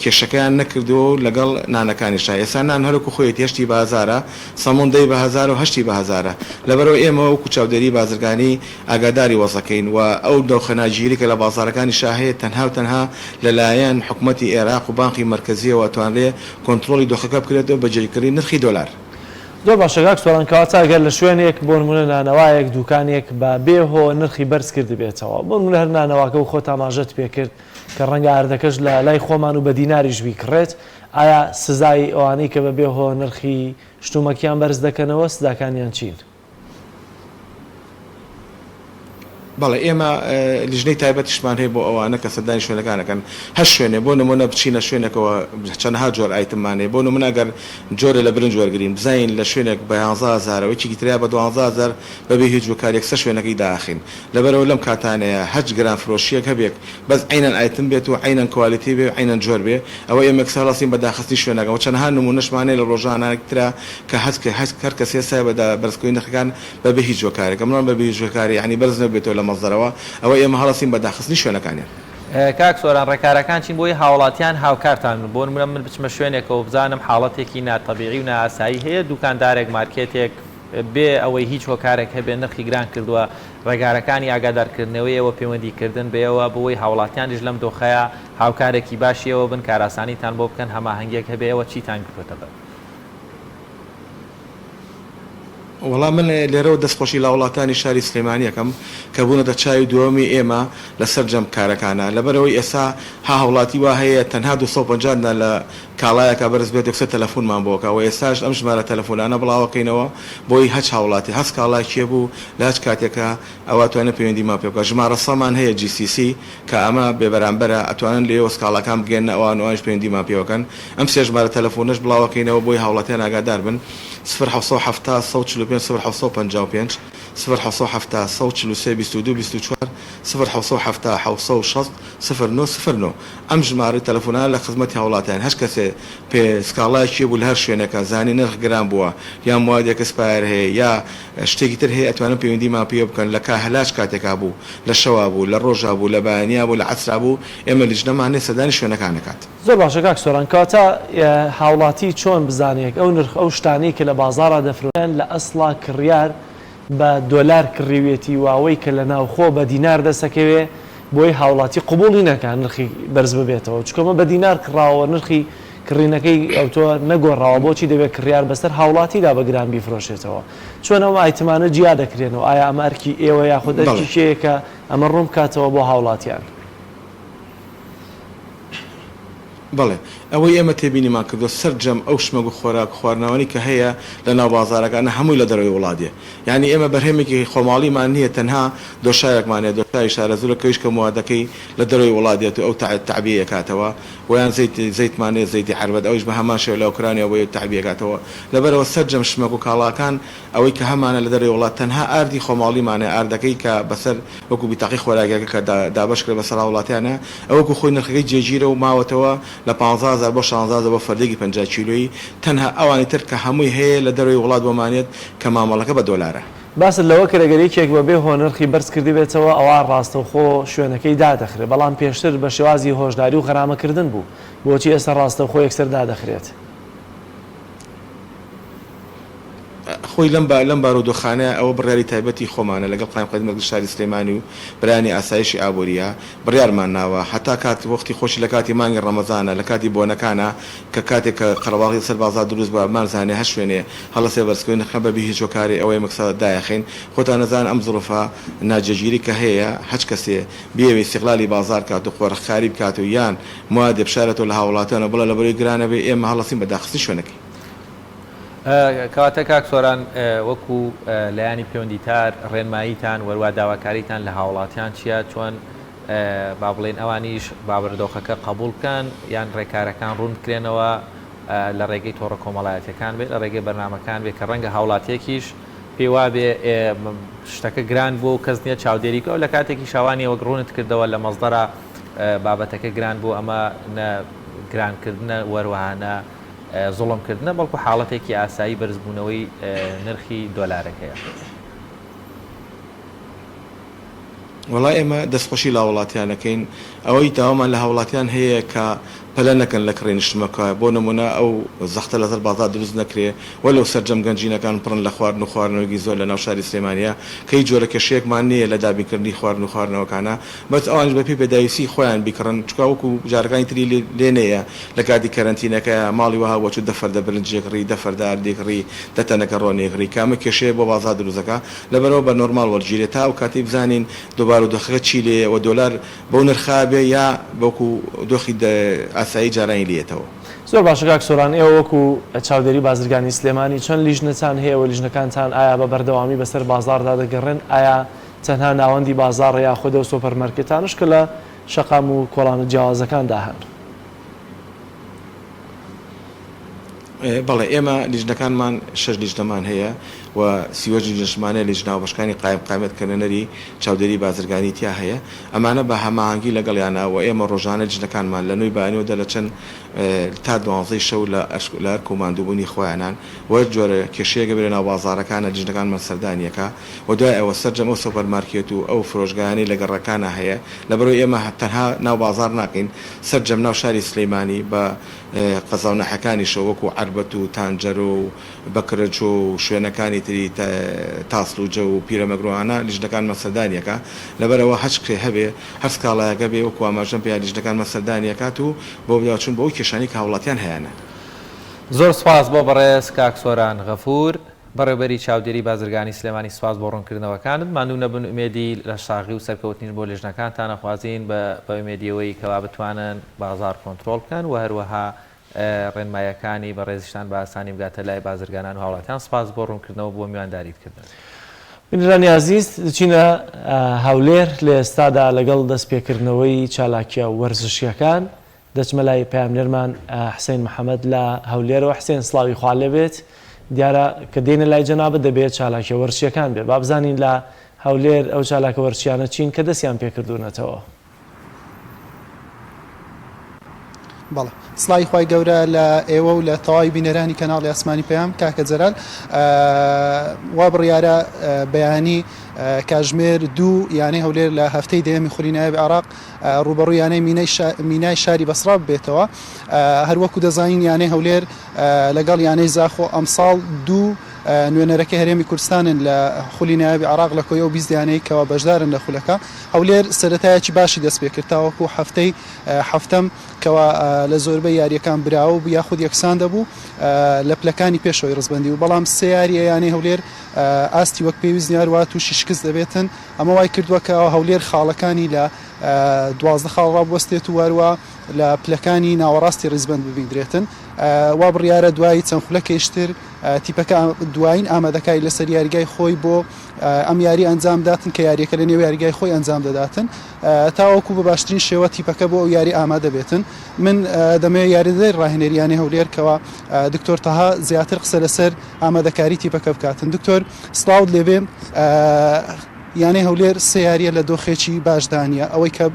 Speaker 15: کێشەکەیان نەکردووە لەگەڵ نانەکانیشا ئێستا نان هەرکو خۆیەتی هەشتی بە هەزارە سەمون دەی بە هەزار و هەشتی بە هەزارە لەبەرەوە ئێمە وەکو چاودێری بازرگانی ئاگاداری وەزەکەین و ئەو دۆخەناگیری کە لە بازارەکانی شاهەیە تەنها و تەنها لەلایەن حکوومەتی عێراق و بانقی مرکزیەوە توانرێ کۆنتڕۆلی دۆخەکە بکرێتەوە بەجێکردنی نرخی دۆلار.
Speaker 1: زۆر باشە کاک سۆران کەواتە ئەگەر لە شوێنێک بۆ نمونە نانەوایەک دوکانێک بە بێهۆ نرخی بەرز کرد بێتەوە بۆ نمونە هەر نانەواکە و خۆت ئاماژەت پێ کرد کە ڕەنگە ئاردەکەش لە لای خۆمان و بە دیناریش بیکڕێت ئایا سزای ئەوانەی کە بەبێهۆ نرخی شتومەکیان بەرز دەکەنەوە سزاکانیان چین؟
Speaker 15: بەڵێ ئێمە لیژنەی تایبەتیشمان هەیە بۆ ئەوانە کە سەردانی شوێنەکانەکەن هەر شوێنێ بۆ نمونە بچینە شوێنێکەوە چەندها جۆر ئایتمانێ بۆ نمونە ئەگەر جۆرە لە برنج وەرگین بزین لە شوێنێک بە 11,000 وەکی تریا بە 12,000 بەبێ هیچ وەکارێک سە شوێنەکەی داخین لەبەرەوە لەم کاتانەیە هەچ گران فرۆشیەک هەبێک بەس عینەن ئایتم بێت و عینەن کوالیتی بێ عینەن جۆر بێ ئەوە ئێمە ساڵاسین بە داخستی شوێنەکەەوە چەندها نمونەشمانەیە لە ڕۆژانێکترا کە هەر کەسێ سای بە بەرزکۆی نرخەکان بەبێ هیچ وەکارێک ئەمڕۆ بەبێ هیچ وەکاری ینی بەرز نەبێتەوە لە مەزدەرەوە ئەوە ئێمە هەڵەسین بە داخستنی شوێنەکانیان
Speaker 2: کاک سۆران ڕێکارەکان چین بۆی هاوڵاتیان هاوکارتان بۆ نمونە من بچمە شوێنێکەوە بزانم حاڵەتێکی ناتەبیعی و نائاسایی هەیە دوکاندارێک مارکێتێک بێ ئەوەی هیچ هۆکارێک هەبێ نرخی گران کردووە ڕێگارەکانی ئاگادارکردنەوەیەوە پەیوەندیکردن بێەوە بۆی هاوڵاتیانیش لەم دۆخەیە هاوکارێکی باشیەوە بن کاراسانیتان بۆ بکەن هەماهەنگێک هەبێەوە چیتان کردوتە بەر
Speaker 15: وەڵام من لێرەوە دەستخۆشی لە وڵاتانی شاری سلێمانیەکەم کە بوونەتە چاوی دووەمی ئێمە لەسەر جەم کارەکانە لەبەرەوەی ئێستا هاوڵاتی وا هەیە تەنها 250 لە کاڵایەکە بەرز بێت یەکسەر تەلەفۆنمان بۆکەوە ئێستاش ئەم ژمارە تەلەفۆنانە بڵاوەکەینەوە بۆی هەچ هاوڵاتی هەست کاڵای کێ بوو لە هەچ کاتێکە ئەوە توانێت پەیوەندیمان پێ بکە ژمارە سەمان هەیە GCC کە ئەمە بێبەرامبەرە ئەتوانن لێ سکاڵەکان بگەن ئەوان ئەوانش پەیوەندیمان پێوەکەن ئەم سێ ژمارە تەلەفۆنەش بڵاوەکەینەوە بۆی هاوڵاتیان ئاگادار بن 0770 145 0755 0770 143 22 24 0770 760 0909 ئەم ژمارە تەلەفۆنان لە خزمەتی هاوڵاتیان هەر کەسێ پێ سکاڵایکی بوو لە هەر شوێنەکە زانی نرخ گران بووە یا موادێک سپایر هەیە یا شتێکی تر هەیە ئەتوانن پەیوەندیمان پێ بکەن لە هەلاج کاتێکا بوو لە شەوا بوو لە ڕۆژا بوو لە بەیانیا بوو لە عەسرا بوو ئێمە لیژنەمان هەیە سەردانی شوێنەکانەکات
Speaker 1: زۆر باشە کاک سۆران کاتە هاوڵاتی چۆن بزانێک ئەو نرخ ئەو شتانەی کە لە بازاڕا دەفرۆن لە ئەسڵا کڕیار بە دۆلار کڕیوێتی واوەی کە لە ناوخۆ بە دینار دەسەکەوێ بۆی هاوڵاتی قبوڵی نەکان نرخی بەرز ببێتەوە چکەمە بە دینار کڕاوە نرخی کڕینەکەی ئەوتۆ نەگۆڕاوە بۆچی دەبێت کڕیار بەسەر هاوڵاتیدا بە گران بیفرۆشێتەوە چۆن ئەوە ئایتمانە جیا دەکرێنەوە ئایا ئەمە ئەرکی ئێوە یاخود ئەرکی شەیەکە ئەمە ڕوون کاتەوە بۆ هاوڵاتیان
Speaker 15: بەڵێ ئەوەی ئێمە تێبینیمان کردو سەررجەم ئەو شمەگ و خۆراک خواردنەوەی کە هەیە لە ناو بازارەکانە هەمووی لە دەروی وڵاتێ یعنی ئێمە بەرهێمێکی خۆماڵیمان نییە تەنها دۆشایەکمانێ دۆشای شارەزورە کەویش کە موادەکەی لە دەروی وڵاتێت و ئەو تعبیەکاتەوە ویان زەیتمانێ زەیتی حربەت ئەوش بە هەمان شێو لە ئوکرانیا بۆ تعبیەکاتەوە لەبەرەوە سەررجەم شمەگ و کاڵاکان ئەوەی کە هەمانە لە دەروی وڵات تەنها ئاردی خۆماڵیمانێ ئاردەکەی کە بەسەر وەکو بیتاقی خۆراکەکە کە دابشکرد بەسەر وڵاتیانە ئەوەکو خۆی نرخەکەی جێگیرە و ماوەتەوە لە 15,000 بۆ 16,000 بۆ فەردێکی 50 کیلۆیی تەنها ئەوانی تر کە هەمووی هەیە لە دەروی وڵات بۆمانێت کە مامەڵەکە بە دۆلارە
Speaker 1: باست لەوە کەرەگەریکێک بەبێ هۆ نرخی بەرز کردی بێتەوە ئەوە ڕاستەوخۆ شوێنەکەی دادەخرێت بەڵام پێشتر بە شێوازی هۆشداری و خەرامەکردن بوو بۆچی ئێستا ڕاستەوخۆ یەکسەر دادەخرێت
Speaker 15: خۆی لەم بارودۆخانە ئەوە بڕیاری تایبەتی خۆمانە لەگەڵ قایم خدمەت شاری سلێمانی و برانی ئاسایشی ئابوووریە بڕیارمان ناوە هەتا کات وەختی خۆشی لە کاتی مانگی ڕەمەزانە لە کاتی بۆنەکانە کە کاتێک کە قەرەباڵی سەر بازار دروست بووە مانزانێ هەر شوێنێ هەڵەسێ بەرزکردن نرخە بەبێ هیچ هۆکاری ئەوەی مەقسەد دایەخین خۆتان نەزان ئەم زڵفە ناجێگیری کە هەیە هەچ کەسێ بێوێ استیقلالی بازار کات و خۆرەخکاری بکات و یان موادێ بشارەتەوە لە هاوڵاتیانە بڵە لەبەرەوەی گرانە بێ ئێمە هەڵەسین بە داخستی شوێنەکەی
Speaker 2: کەواتە کاک سۆران وەکو لایانی پەیوەندیتار ڕێنماییتان وەروە داواکاریتان لە هاوڵاتیان چیە چۆن با بڵێن ئەوانیش بابردۆخەکە قبول بکەن یان ڕێکارەکان ڕوون بکرێنەوە لە ڕێگەی تۆڕە کۆمەڵایەتەکان بێت لە ڕێگەی بەرنامەکان بێت کە ڕەنگە هاوڵاتیەکیش پێوا بێ شتەکە گران بوو کەس نییە چاودێریکە و لە کاتێکی شاوانی وەک ڕوونت کردەوە لە مەزدەرە بابەتەکە گران بوو ئەمە گرانکردنە وەروەهانە زوڵمکردنە بەڵکو حاڵەتێکی ئاسایی بەرزبوونەوەی نرخی دۆلارەکەیە
Speaker 15: وڵای ئێمە دەستخۆشی لا وڵاتیانەکەین ئەوەی داوامان لە هاوڵاتیان هەیە کە پەلە نەکەن لە کڕێنشتمەکە بۆ نمونە ئەو زەختە لەسەر بازار دروست نەکرێ وەلو سەررجەم گەنجینەکان پڕن لە خواردن و خواردنەوەی زۆر لە ناو شاری سلێمانیە کەی جۆرە کێشەیەکمان نییە لە دابینکردنی خواردن و خواردنەوەکانە بەس ئەوانش بەپی پێداویستی خۆیان بیکڕن چکاوەکو جارەکانی تری لێنەیە لە کاتی کەرەنتینەکە ماڵی وها وەچ دەفەردە برنجێکڕی دەفەردە ئاردێکڕی دەتەنەکە ڕۆنێکڕی کامە کێشەیە بۆ بازار دروستەکە لەبەرەوە بە نۆرمال وەرگیرێت تا و کاتی بزانین دووبار و دۆخەکە چی لێ و دۆلار بەو نرخابێ یا بەوکو دۆخی ئاسایی جارانی لێتەوە
Speaker 1: زۆر باشە کاک سۆران، ئێوە وەکو چاودێری بازرگانی سلێمانی چەند لیژنەتان هەیە و لیژنەکانتان ئایا بە بەردەوامی بەسەر بازاردا دەگەڕێن؟ ئایا تەنها ناوەندی بازار یا خودە و سۆپەرمارکێتانش کە لە شەقام و کۆڵانە جیاوازەکاندا هەن؟
Speaker 15: بەڵێ ئێمە لیژنەکانمان 6 لیژنەمان هەیە و 30 لیژنەشمانە لیژنا و بەشکانی قایمەتکردنەری چاودێری بازرگانی تیا هەیە. ئەمانە بە هەماهەنگی لەگەڵیانە و ئێمە ڕۆژانە لیژنەکانمان لە نوێی بانیەوەدا لە چەند تا 12 شەو لە کۆماندوبوونی خۆیانان وە جۆرە کێشەیەگە بێنە ناو بازارەکانە لیژنەکانمان سەردانیەکە و دوای ئەوە سەرجەم ئەو سوپەرمارکێت و ئەو فرۆشگایانی لە گەڕەکانە هەیە لەبەرەوەی ئێمە تەنها ناو بازار ناقین، سەرجەم ناو شاری سلەیمانی بە قەزاونەحەکانی شەوەکو عەربەت و تانجەر و بەکرەج و شوێنەکانی تری تاسڵ و جە و پیرەمەگرۆوانە لیژنەکانمان سەردانیەکە لەبەرەوە هەچ کرێ هەبێ هەر سکاڵایەکە بێ وەکو ئاماژەم پێیان لیژنەکانمان سەردانیەکات و بۆ بچون بۆ کێشانی کە هاوڵاتیان هەیەە.
Speaker 2: زۆر سپاس بۆ بەڕێز کاک سۆران غەفور، بەڕێوەبەری چاودێری بازرگانی سلێمانی. سپاس بۆ ڕوونکردنەوەکانت. ماندوو نەبن ئومێدی لە شاغی و سەرکەوتنین بۆ لیژنەکانتان نەخوازیین بە ئومێدیەوەی کەوا بتوانن بازار کۆنتترۆل بکەن و هەروەها ڕێنمایەکانی بە ڕێزیشتان بە ئاسانی بگاتە لای بازرگانان و هاوڵاتیان. سپاس بۆ ڕوونکردنەوە بۆ میوانداریتکردن.
Speaker 1: بینرانی عزیز، دچینە هەولێر لە ئێستادا لەگەڵ دەستپێکردنەوەی چالاکیە وەرزشیەکان. دەچمە لای پامنێرمان حسین محەممەد لە هەولێرەوە. حسین سڵاوی خوا لێبێت. دیارە کە دێنە لای جەنابەت دەبێت چالاکیە وەرزشیەکان بێ. با بزانین لە هەولێر ئەو چالاکە وەرزشیانە چین کە دەستیان پێکردوونەتەوە.
Speaker 16: بەڵێ سڵای خی گەورە لە ئێوە و لە تەواوی بینەرانی کەناڵی ئاسمانی پێیان کاکە جەرال وا بڕیارە بەیانی کاژمێر دوو یانەی هەولێر لە هەفتەی دەیەمی خولینایەوی عێراق ڕوبەڕووی یانەی مینای شاری بەسرا بێتەوە. هەروەکو دەزانین یانەی هەولێر لەگەڵ یانەی زاخۆ ئەمساڵ دوو نوێنەرەکە هەرێمی کوردستانن لە خولینایەوی عێراق لە کۆیە و 20 دیانەی کەوا بەشدارن لە خولەکە. هەولێر سەرەتایەکی باشی دەست پێ کرد تاوەکو هەفتەی هەفتەم کەوا لە زۆربەی یاریەکان براوە و یاخود یەکسان دەبوو لە پلەکانی پێشەوەی ڕزبەندی و بەڵام سێ یاریە یانەی هەولێر ئاستی وەک پێویست نیاروات تووشی شکست دەبێتن. ئەمە وای کردووە کە هەولێر خاڵەکانی لە 12 خاڵ ڕابوەستێت و وەروە لە پلەکانی ناوەڕاستی ڕیزبند ببیدرێتن. وا بڕیارە دوایی چەند خولەکەیشتر تیپەکە دوایین ئامادەکای لەسەر یاریگای خۆی بۆ ئەم یاری ئەنجام داتن کە یاریەکە لە نێو یاریگای خۆی ئەنجام دەداتن تاوەکو بە باشترین شێوە تیپەکە بۆ ئەو یاری ئامادە بێتن. من دەمەوێت یاریدەی ڕاهێنەریانی هەولێر کەوا دکتۆر تەها زیاتر قسە لەسەر ئامادەکاری تیپەکە بکاتن. دکتۆر سڵاوت لێبێ، یانەی هەولێر سێ یاریە لە دۆخێکی باشدانە ئەوەی کە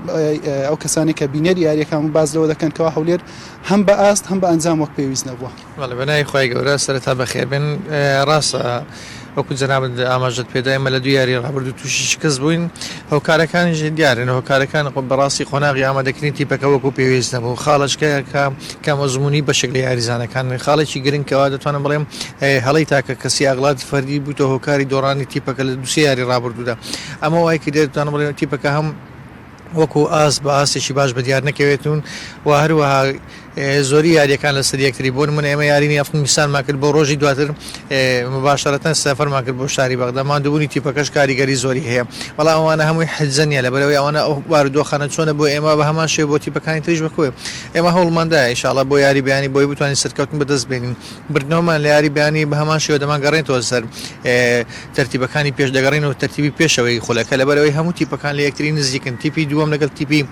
Speaker 16: ئەو کەسانی کە بینەری یاریەکان و باز لەوە دەکەن کەوا هەولێر هەم بە ئاست هەم بە ئەنجام وەک پێویست نەبووە.
Speaker 17: بەنای خۆی گەورە سەرەتا بەخێربێن. ڕاستە وەکو جەنابەت ئاماژت پێدا ئێمە لە دوو یاری ڕابردوو تووشی شکست بووین. هەوکارەکانیش دیارن، هەوکارەکان بەڕاستی خۆناغی ئامادەکردنی تیپەکە وەکو پێویست نەبوو. خاڵچکەیە کە مەزمونی بەشێک لە یاریزانەکان خاڵێکی گرنگکەوا دەتوانم بڵێم هەڵی تاکە کەسی ئاغڵات فەردی بووتە هۆکاری دۆڕانی تیپەکە لە دووسێ یاری ڕابردوودا. ئەمە وای کە دێتوانم بڵێم تیپەکە هەم وەکو ئاس بە ئاسێکی باش بە دیار نەکەوێتون و هەروەها زۆری یاریەکان لە سەر یەکتری بۆ من ئێمە یارینی ئەفغانستانمان کرد بۆ ڕۆژی دواتر مباشرەتەن سەفەرمان کرد بۆ شاری بەغدا. ماندووبوونی تیپەکەش کاریگەری زۆری هەیە، بەڵام ئەوانە هەمووی حجزەنیە لەبەرەوەی ئەوانە ئەو بارودۆخانە چۆنە بۆ ئێمە بە هەمان شێوە بۆ تیپەکانی تریش بکوێ. ئێمە هەوڵماندایە ئینشاڵڵا بۆ یاری بەیانی بۆی بتوانین سەرکەوتن بەدەست بێنین. بردنەوەمان لە یاری بەیانی بە هەمان شێوە دەمان گەڕێنەوە سەر تەرتیبەکانی پێش دەگەڕێنەوە تەرتیبی پێشەوەی خولەکە لەبەرەوەی هەموو تیپەکان لە یەکتری نزیکن. تیپی دووەم لەگەڵ تیپی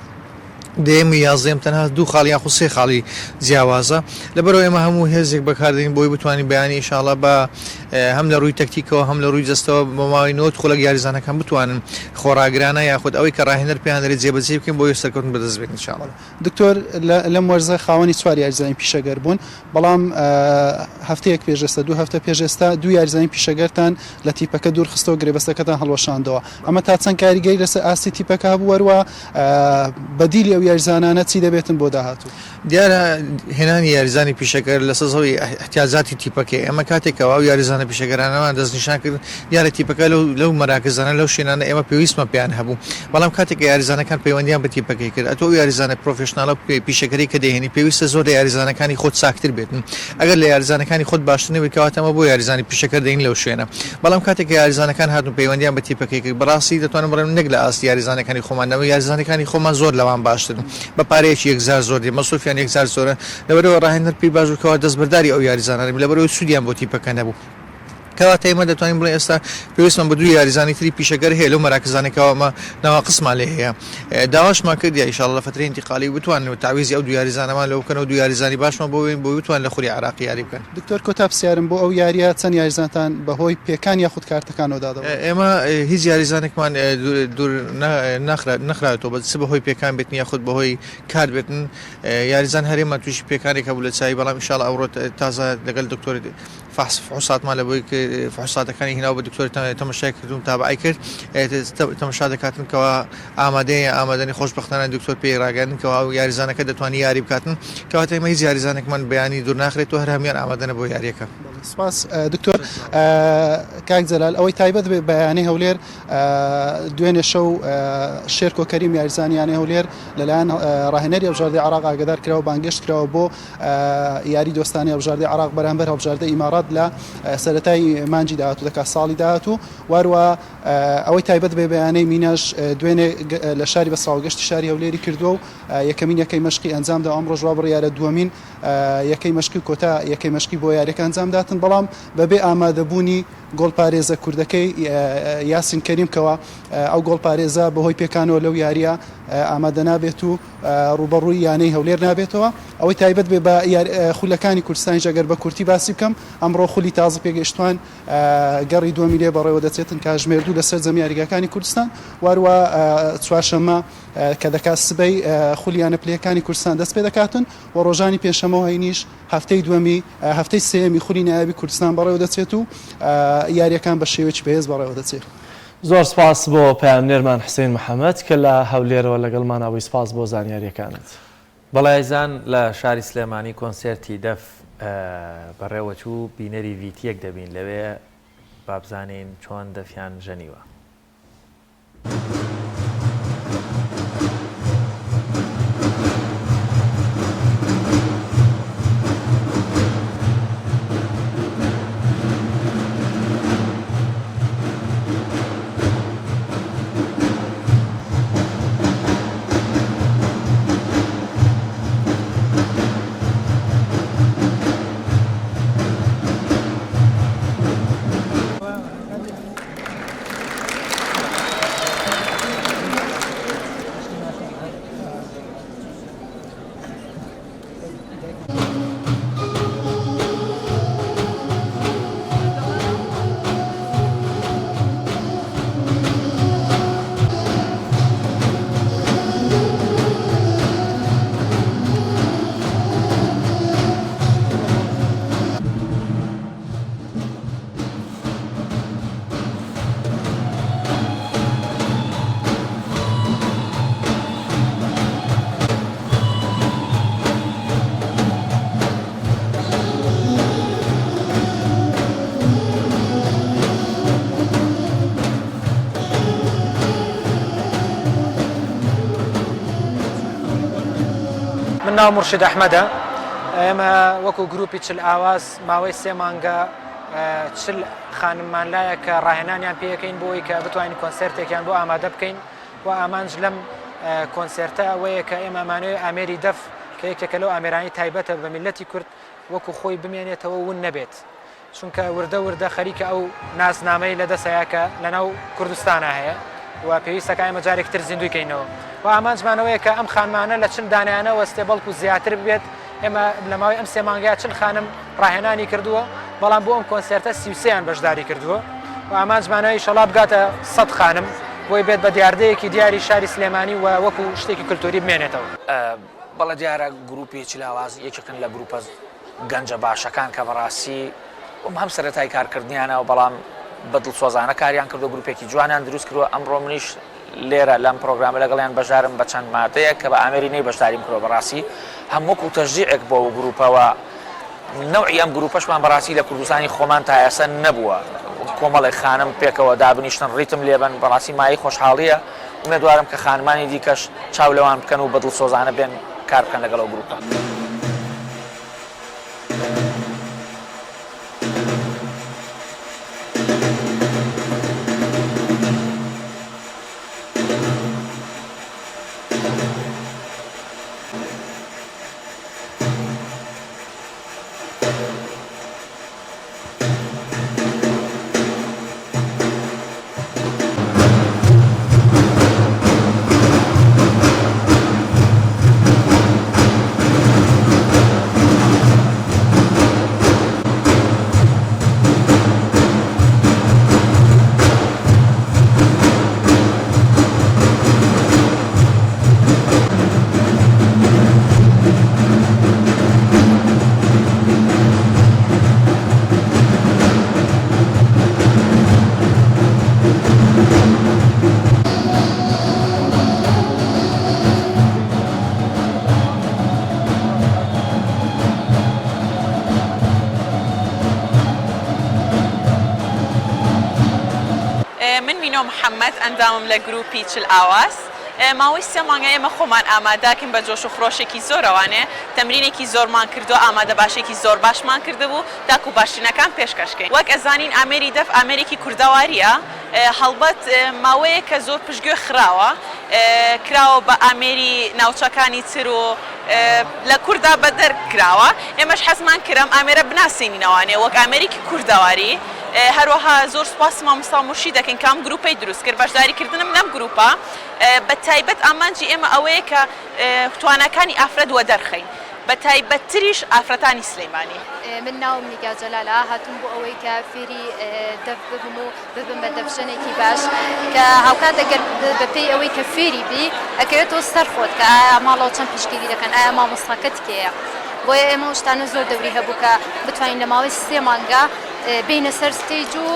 Speaker 17: دێم و یازدەم تەنها دوو خاڵ یان سێ خاڵی جیاوازە. لەبەرەوەی ئێمە هەموو هێزێک بەکاردێنین بۆی بتوانین بەیانی ئینشاڵڵا بە هەم لە ڕووی تەکتیکەوە هەم لە ڕووی جەستەوە بە ماوەی نۆت خولەک یاریزانەکان بتوانن خۆراگرانە یاخود ئەوەی کە ڕاهێنەر پێیان دەرێت جێبەجێ بکەین بۆی سەرکەوتن بەدەست بێنین ئینشاڵڵا.
Speaker 16: دکتۆر لەم وەرزە خاوەنی چوار یاریزانی پیشەگەر بوون، بەڵام هەفتەیەک پێشێستا دوو هەفتە پێشێستا دوو یاریزانی پیشەگەرتان لە تیپەکە دوورخستەوە گرێبەستەکەتان هەڵوەشاندەوە. ئەمە تا چەند کاریگەری لەسەر ئاستی تیپەکە هەبوو وەروە بەدیلی ئەو یاریزانانە چی دەبێتن بۆ داهاتوو؟
Speaker 17: دیارە هێنانی یاریزانی پیشەکەر لە سەرەوەی احتیاجاتی تیپەکە ئێمە کاتێکەوە ئەو یاریزانە پیشەگەرانەوە دەستنیشان کرد دیارە تیپەکە لەو مەراکزانە لەو شوێنانە ئێمە پێویستمە پێیان هەبوو، بەڵام کاتێک یاریزانەکان پەیوەندیان بە تیپەکەی کرد ئەتۆ یاریزانە پرۆفشناڵە پیشەکەری کە دەهێنی پێویستە زۆر لە یاریزانەکانی خۆت ساکتر بێتن. ئەگەر لە یاریزانەکانی خۆت باشتر نەبێت کەواتەمە بۆ یاریزانی پیشەکەر دەین لەو شوێنە، بەڵام کاتێک یاریزانەکان هاتون پەیوەندیان بە تیپەکەی کرد بەڕاستی دەتوانم بڵێم نەک لە ئاستی یاریزانەکانی خۆمانەوە یاریزانەکانی خۆمان زۆر لەوان باشتر کردن بە پارەیەکی 1000 زۆر دێ مەسوفیان 1000 زۆرە لەبەرەوە ڕاهێنەر پیر باژوکەوە دەستبەرداری ئەو یاریزانانی لەبەرەوەی سوودیان بۆ تیپەکە نەبوو کەواتە ئێمە دەتوانین بڵێ ئێستا پێویستمان بە دوو یاریزانی تری پیشەگەر هەیە لەو مەراکزانێکەوەمە ناواقسمان لێ هەیە داواشمان کرد ئینشاءالله لە فترەی انتقالی بتوانن تعویزی ئەو دوو یاریزانەمان لەو بکەن و دوو یاریزانی باشمان بۆ بتوان لە خوری عراقی یاری بکەن
Speaker 16: دکتۆر کۆتا پرسیارم بۆ ئەو یاریە چەند یاریزانتان بەهۆی پێکان یاخود کارتەکانەوە دادەوە
Speaker 17: ئێمە هیچ یاریزانێکمان دوور نەخراوێتەوە بەس بەهۆی پێکان بێتن یاخود بەهۆی کار بێتن یاریزان هەرێمە تووشی پێکانێک هەبوو لە چای بەڵام ئینشاءالله ئەوڕۆ تازە لەگەڵ دکتۆر فحوساتمان لەبووی کە فحوساتەکانی هێناوە بە دکتۆر تەماشای کردوم تابعی کرد تەماشا دەکاتن کەەوە ئامادەنی خۆشبەختانە دکتۆر پێی ڕاگەاندن کەەوە یاریزانەکە دەتوانانی یاری بکاتن کەواتە ئێمە هیچ یاریزانێکمان بەیانی دوور ناخرێتەوە هەر هەمیان ئامادەنە بۆ یاریەکە
Speaker 16: سپاس دکتۆر کاک جەلال ئەوەی تایبەت بێ بەیانەی هەولێر دوێنێ شەو شێرکۆ کەریم یاریزانیانەی هەولێر لەلایەن ڕاهێنەری هەڵبژاردەی عراق ئاگادار کراوە بانگەشت کراوە بۆ یاری دۆستانی هەڵبژاردەی عراق بەرامبەر هەڵبژاردەی ئیمارات لە سەرەتای مانجی داهاتوو دەکات ساڵی داهاتوو واروە ئەوەی تایبەت بێ بەیانەی مینەش دوێنێ لە شاری بە ساڵگەشتی شاری هەولێری کردووە و یەکەمین یەکەی مەشقی ئەنجامدا ئەمڕۆ ژوا بڕیارە دووەمین یەکەی مەشقی کۆتا یەکەی مەشقی بۆ یاریەکە ئەنجام داتن بەڵام بەبێ ئامادەبوونی گۆڵپارێزە کوردەکەی یاسین کەریم کەوە ئەو گۆڵپارێزە بەهۆی پێکانەوە لەو یاریە ئامادە نابێت و ڕوبەڕووی یانەی هەولێر نابێتەوە ئەوەی تایبەت بێ بە خولەکانی کوردستانی ئەگەر بە کورتی باسی بکەم ئەمڕۆ خولی تازە پێگەشتوان گەڕی 2 میلیۆن بەڕێوە دەچێتن کە ژمێردوو لەسەر زەمی یاریگاکانی کوردستان واروە چوارشەممە کە دەکات سبەی خولیانە پلەکانی کوردستان دەست پێ دەکاتن و ڕۆژانی پێشەمەوە هەینیش هەفتەی دووەمی هەفتەی سێمی خولی نایابی کوردستان بەڕێوە دەچێت و یاریەکان بە شێوەیەکی بەهێز بەڕێوە دەچێت
Speaker 1: زۆر سپاس بۆ پامنێرمان حسین محەممەد کە لە هەولێرەوە لەگەڵمانەوەی سپاس بۆ زانیاریەکانت
Speaker 2: بەڵایزان لە شاری سلێمانی کۆنسرتی دەف بەڕێوەچوو بینەری ڤیتیەک دەبین لەوێ بابزانین چۆن دەفیان ژەنیوە.
Speaker 18: من ناو مرشد ئەحمەدە ئێمە وەکو گروپی چل ئاواز ماوەی 3 مانگە چل خانممان لایە کە ڕاهێنانیان پێەکەین بۆی کە بتوانین کۆنسرتێکیان بۆ ئامادە بکەین و ئامانج لەم کۆنسرتە ئەوەیە کە ئێمە ئەمانوێ ئامێری دەف کە یەکێکە لەو ئامێرانی تایبەتە بە میلەتی کورد وەکو خۆی بمێنێتەوە ون نەبێت چونکە وردە وردە خەریکە ئەو ناسنامەی لەدەسەیە کە لەناو کوردستانە هەیە و پێویستەکە ئێمە جارێکتر زیندویکەینەوە و ئامانجمانەوەیە کە ئەم خانمانە لە چل دانیانە وەستێ بەڵکو زیاتر بێت ئێمە لە ماوەی ئەم 3 مانگەیە چل خانم ڕاهێنانی کردووە بەڵام بۆ ئەم کۆنسرتە 33یان بەشداری کردووە و ئامانجمانەوەی شەڵا بگاتە 100 خانم بۆی بێت بە دیاردەیەکی دیاری شاری سلێمانی و وەکو شتێکی کلتوری بمێنێتەوە.
Speaker 19: بەڵە دیارە گروپی چلاواز یەکێکن لە گروپە گەنجە باشەکان کە بەڕاستی هەم سەرەتای کارکردنیانە و بەڵام بەدڵسۆزانە کاریان کردو گروپێکی جوانیان دروست کردووە ئەمڕۆ منیش لێرە لەم پرۆگرامە لەگەڵیان بەشدارم بە چەند مادەیە کە بە ئامێری نەی بەشداریم کردووە بەڕاستی هەمووەکو تەشجیعێک بۆ گروپەوە نەوعی ئەم گروپەشمان بەڕاستی لە کوردستانی خۆمان تا ئێستا نەبووە کۆمەڵی خانم پێکەوە دابنیشتن ڕیتم لێبن بەڕاستی مای خۆشحاڵیە ئومێدوارم کە خانمانی دیکەش چاو لەوان بکەن و بەدڵسۆزانە بێن کار بکەن لەگەڵ ئەو گروپە.
Speaker 20: نینۆ محەممەد ئەندامم لە گروپی چل ئاواز ماوەی سێ مانگە ئێمە خۆمان ئاماداکەین بە جۆش و خڕۆشێکی زۆرەوانێ تەمرینێکی زۆرمان کردو ئامادە باشێکی زۆر باشمان کردبوو تاکو باشترینەکان پێشکەشکەین وەک ئەزانین ئامێری دەف ئامێرێکی کوردەواریە هەڵبەت ماوەیە کە زۆر پشتگوێ خراوە کراوە بە ئامێری ناوچەکانی تر و لە کووردا بە دەرکراوە ئێمەش حەزمان کرم ئامێرە بناسیینەوانێ وەک ئامێریکی کوردەواری هەروەها زۆر سپاس مامۆستا مرشی دەکەین کام گروپی دروست کرد بەشداریکردنم لەم گروپە بە تایبەت ئامانجی ئێمە ئەوەیە کە توانەکانی ئافرەت وە دەرخەین بە تایبەتتریش ئافرەتانی سلەیمانی
Speaker 21: من ناوم نیگا جەلالە هاتووم بۆ ئەوەی کە فێری دەف ببم و ببم بە دەفشەنێکی باش کە هاوکات دەگەر بەپێی ئەوەی کە فێری بی ئەکەوێتەوە سەر خۆت کە ئایا ماڵەوە چەند پشتگیری دەکەن ئایا مامۆستاکە تکەیە بۆیە ئێمە شتانە زۆر دەوری هەبوو کە بتوانین لە ماوەی سێ مانگە بینە سەر ستێج و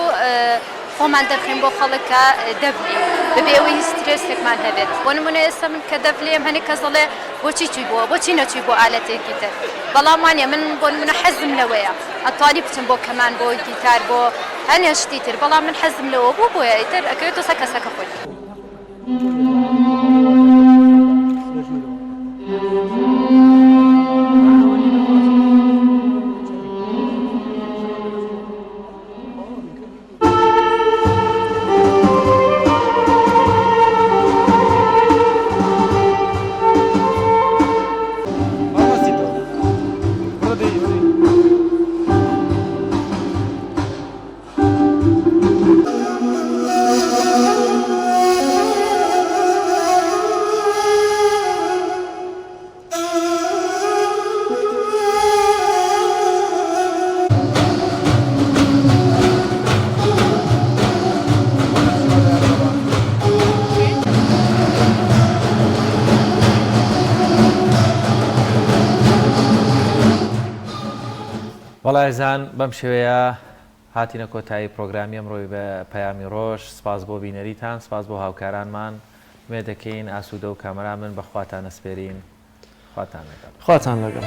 Speaker 21: خۆمان دەرخین بۆ خەڵکە دەبلی بەبێ ئەوەی سترێسێکمان هەبێت بۆ نمونە ئێستا من کە دەبلێم هەنێک کەس دەڵێ بۆچی چووی بۆ بۆچی نەچووی بۆ ئالەتێکی تر بەڵام وانە من بۆ نمونە حەزم لەوەیە ئەتوانی بچم بۆ کەمان بۆ گیتار بۆ هەنێ شتی تر بەڵام من حەزم لەوە بۆ بۆیە ئیتر ئەکەوێتەوە سە کەسەکە خۆی
Speaker 2: وەڵایزان بەم شێوەیە هاتینە کۆتایی پرۆگرامی ئەمڕۆی بە پەیامی ڕۆژ سپاس بۆ بینەریتان سپاس بۆ هاوکارانمان وێ دەکەین ئاسوودە و کامەرا من بەخواتان ئەسپێرین خواتان لەگەڵ
Speaker 1: خواتان لەگەڵ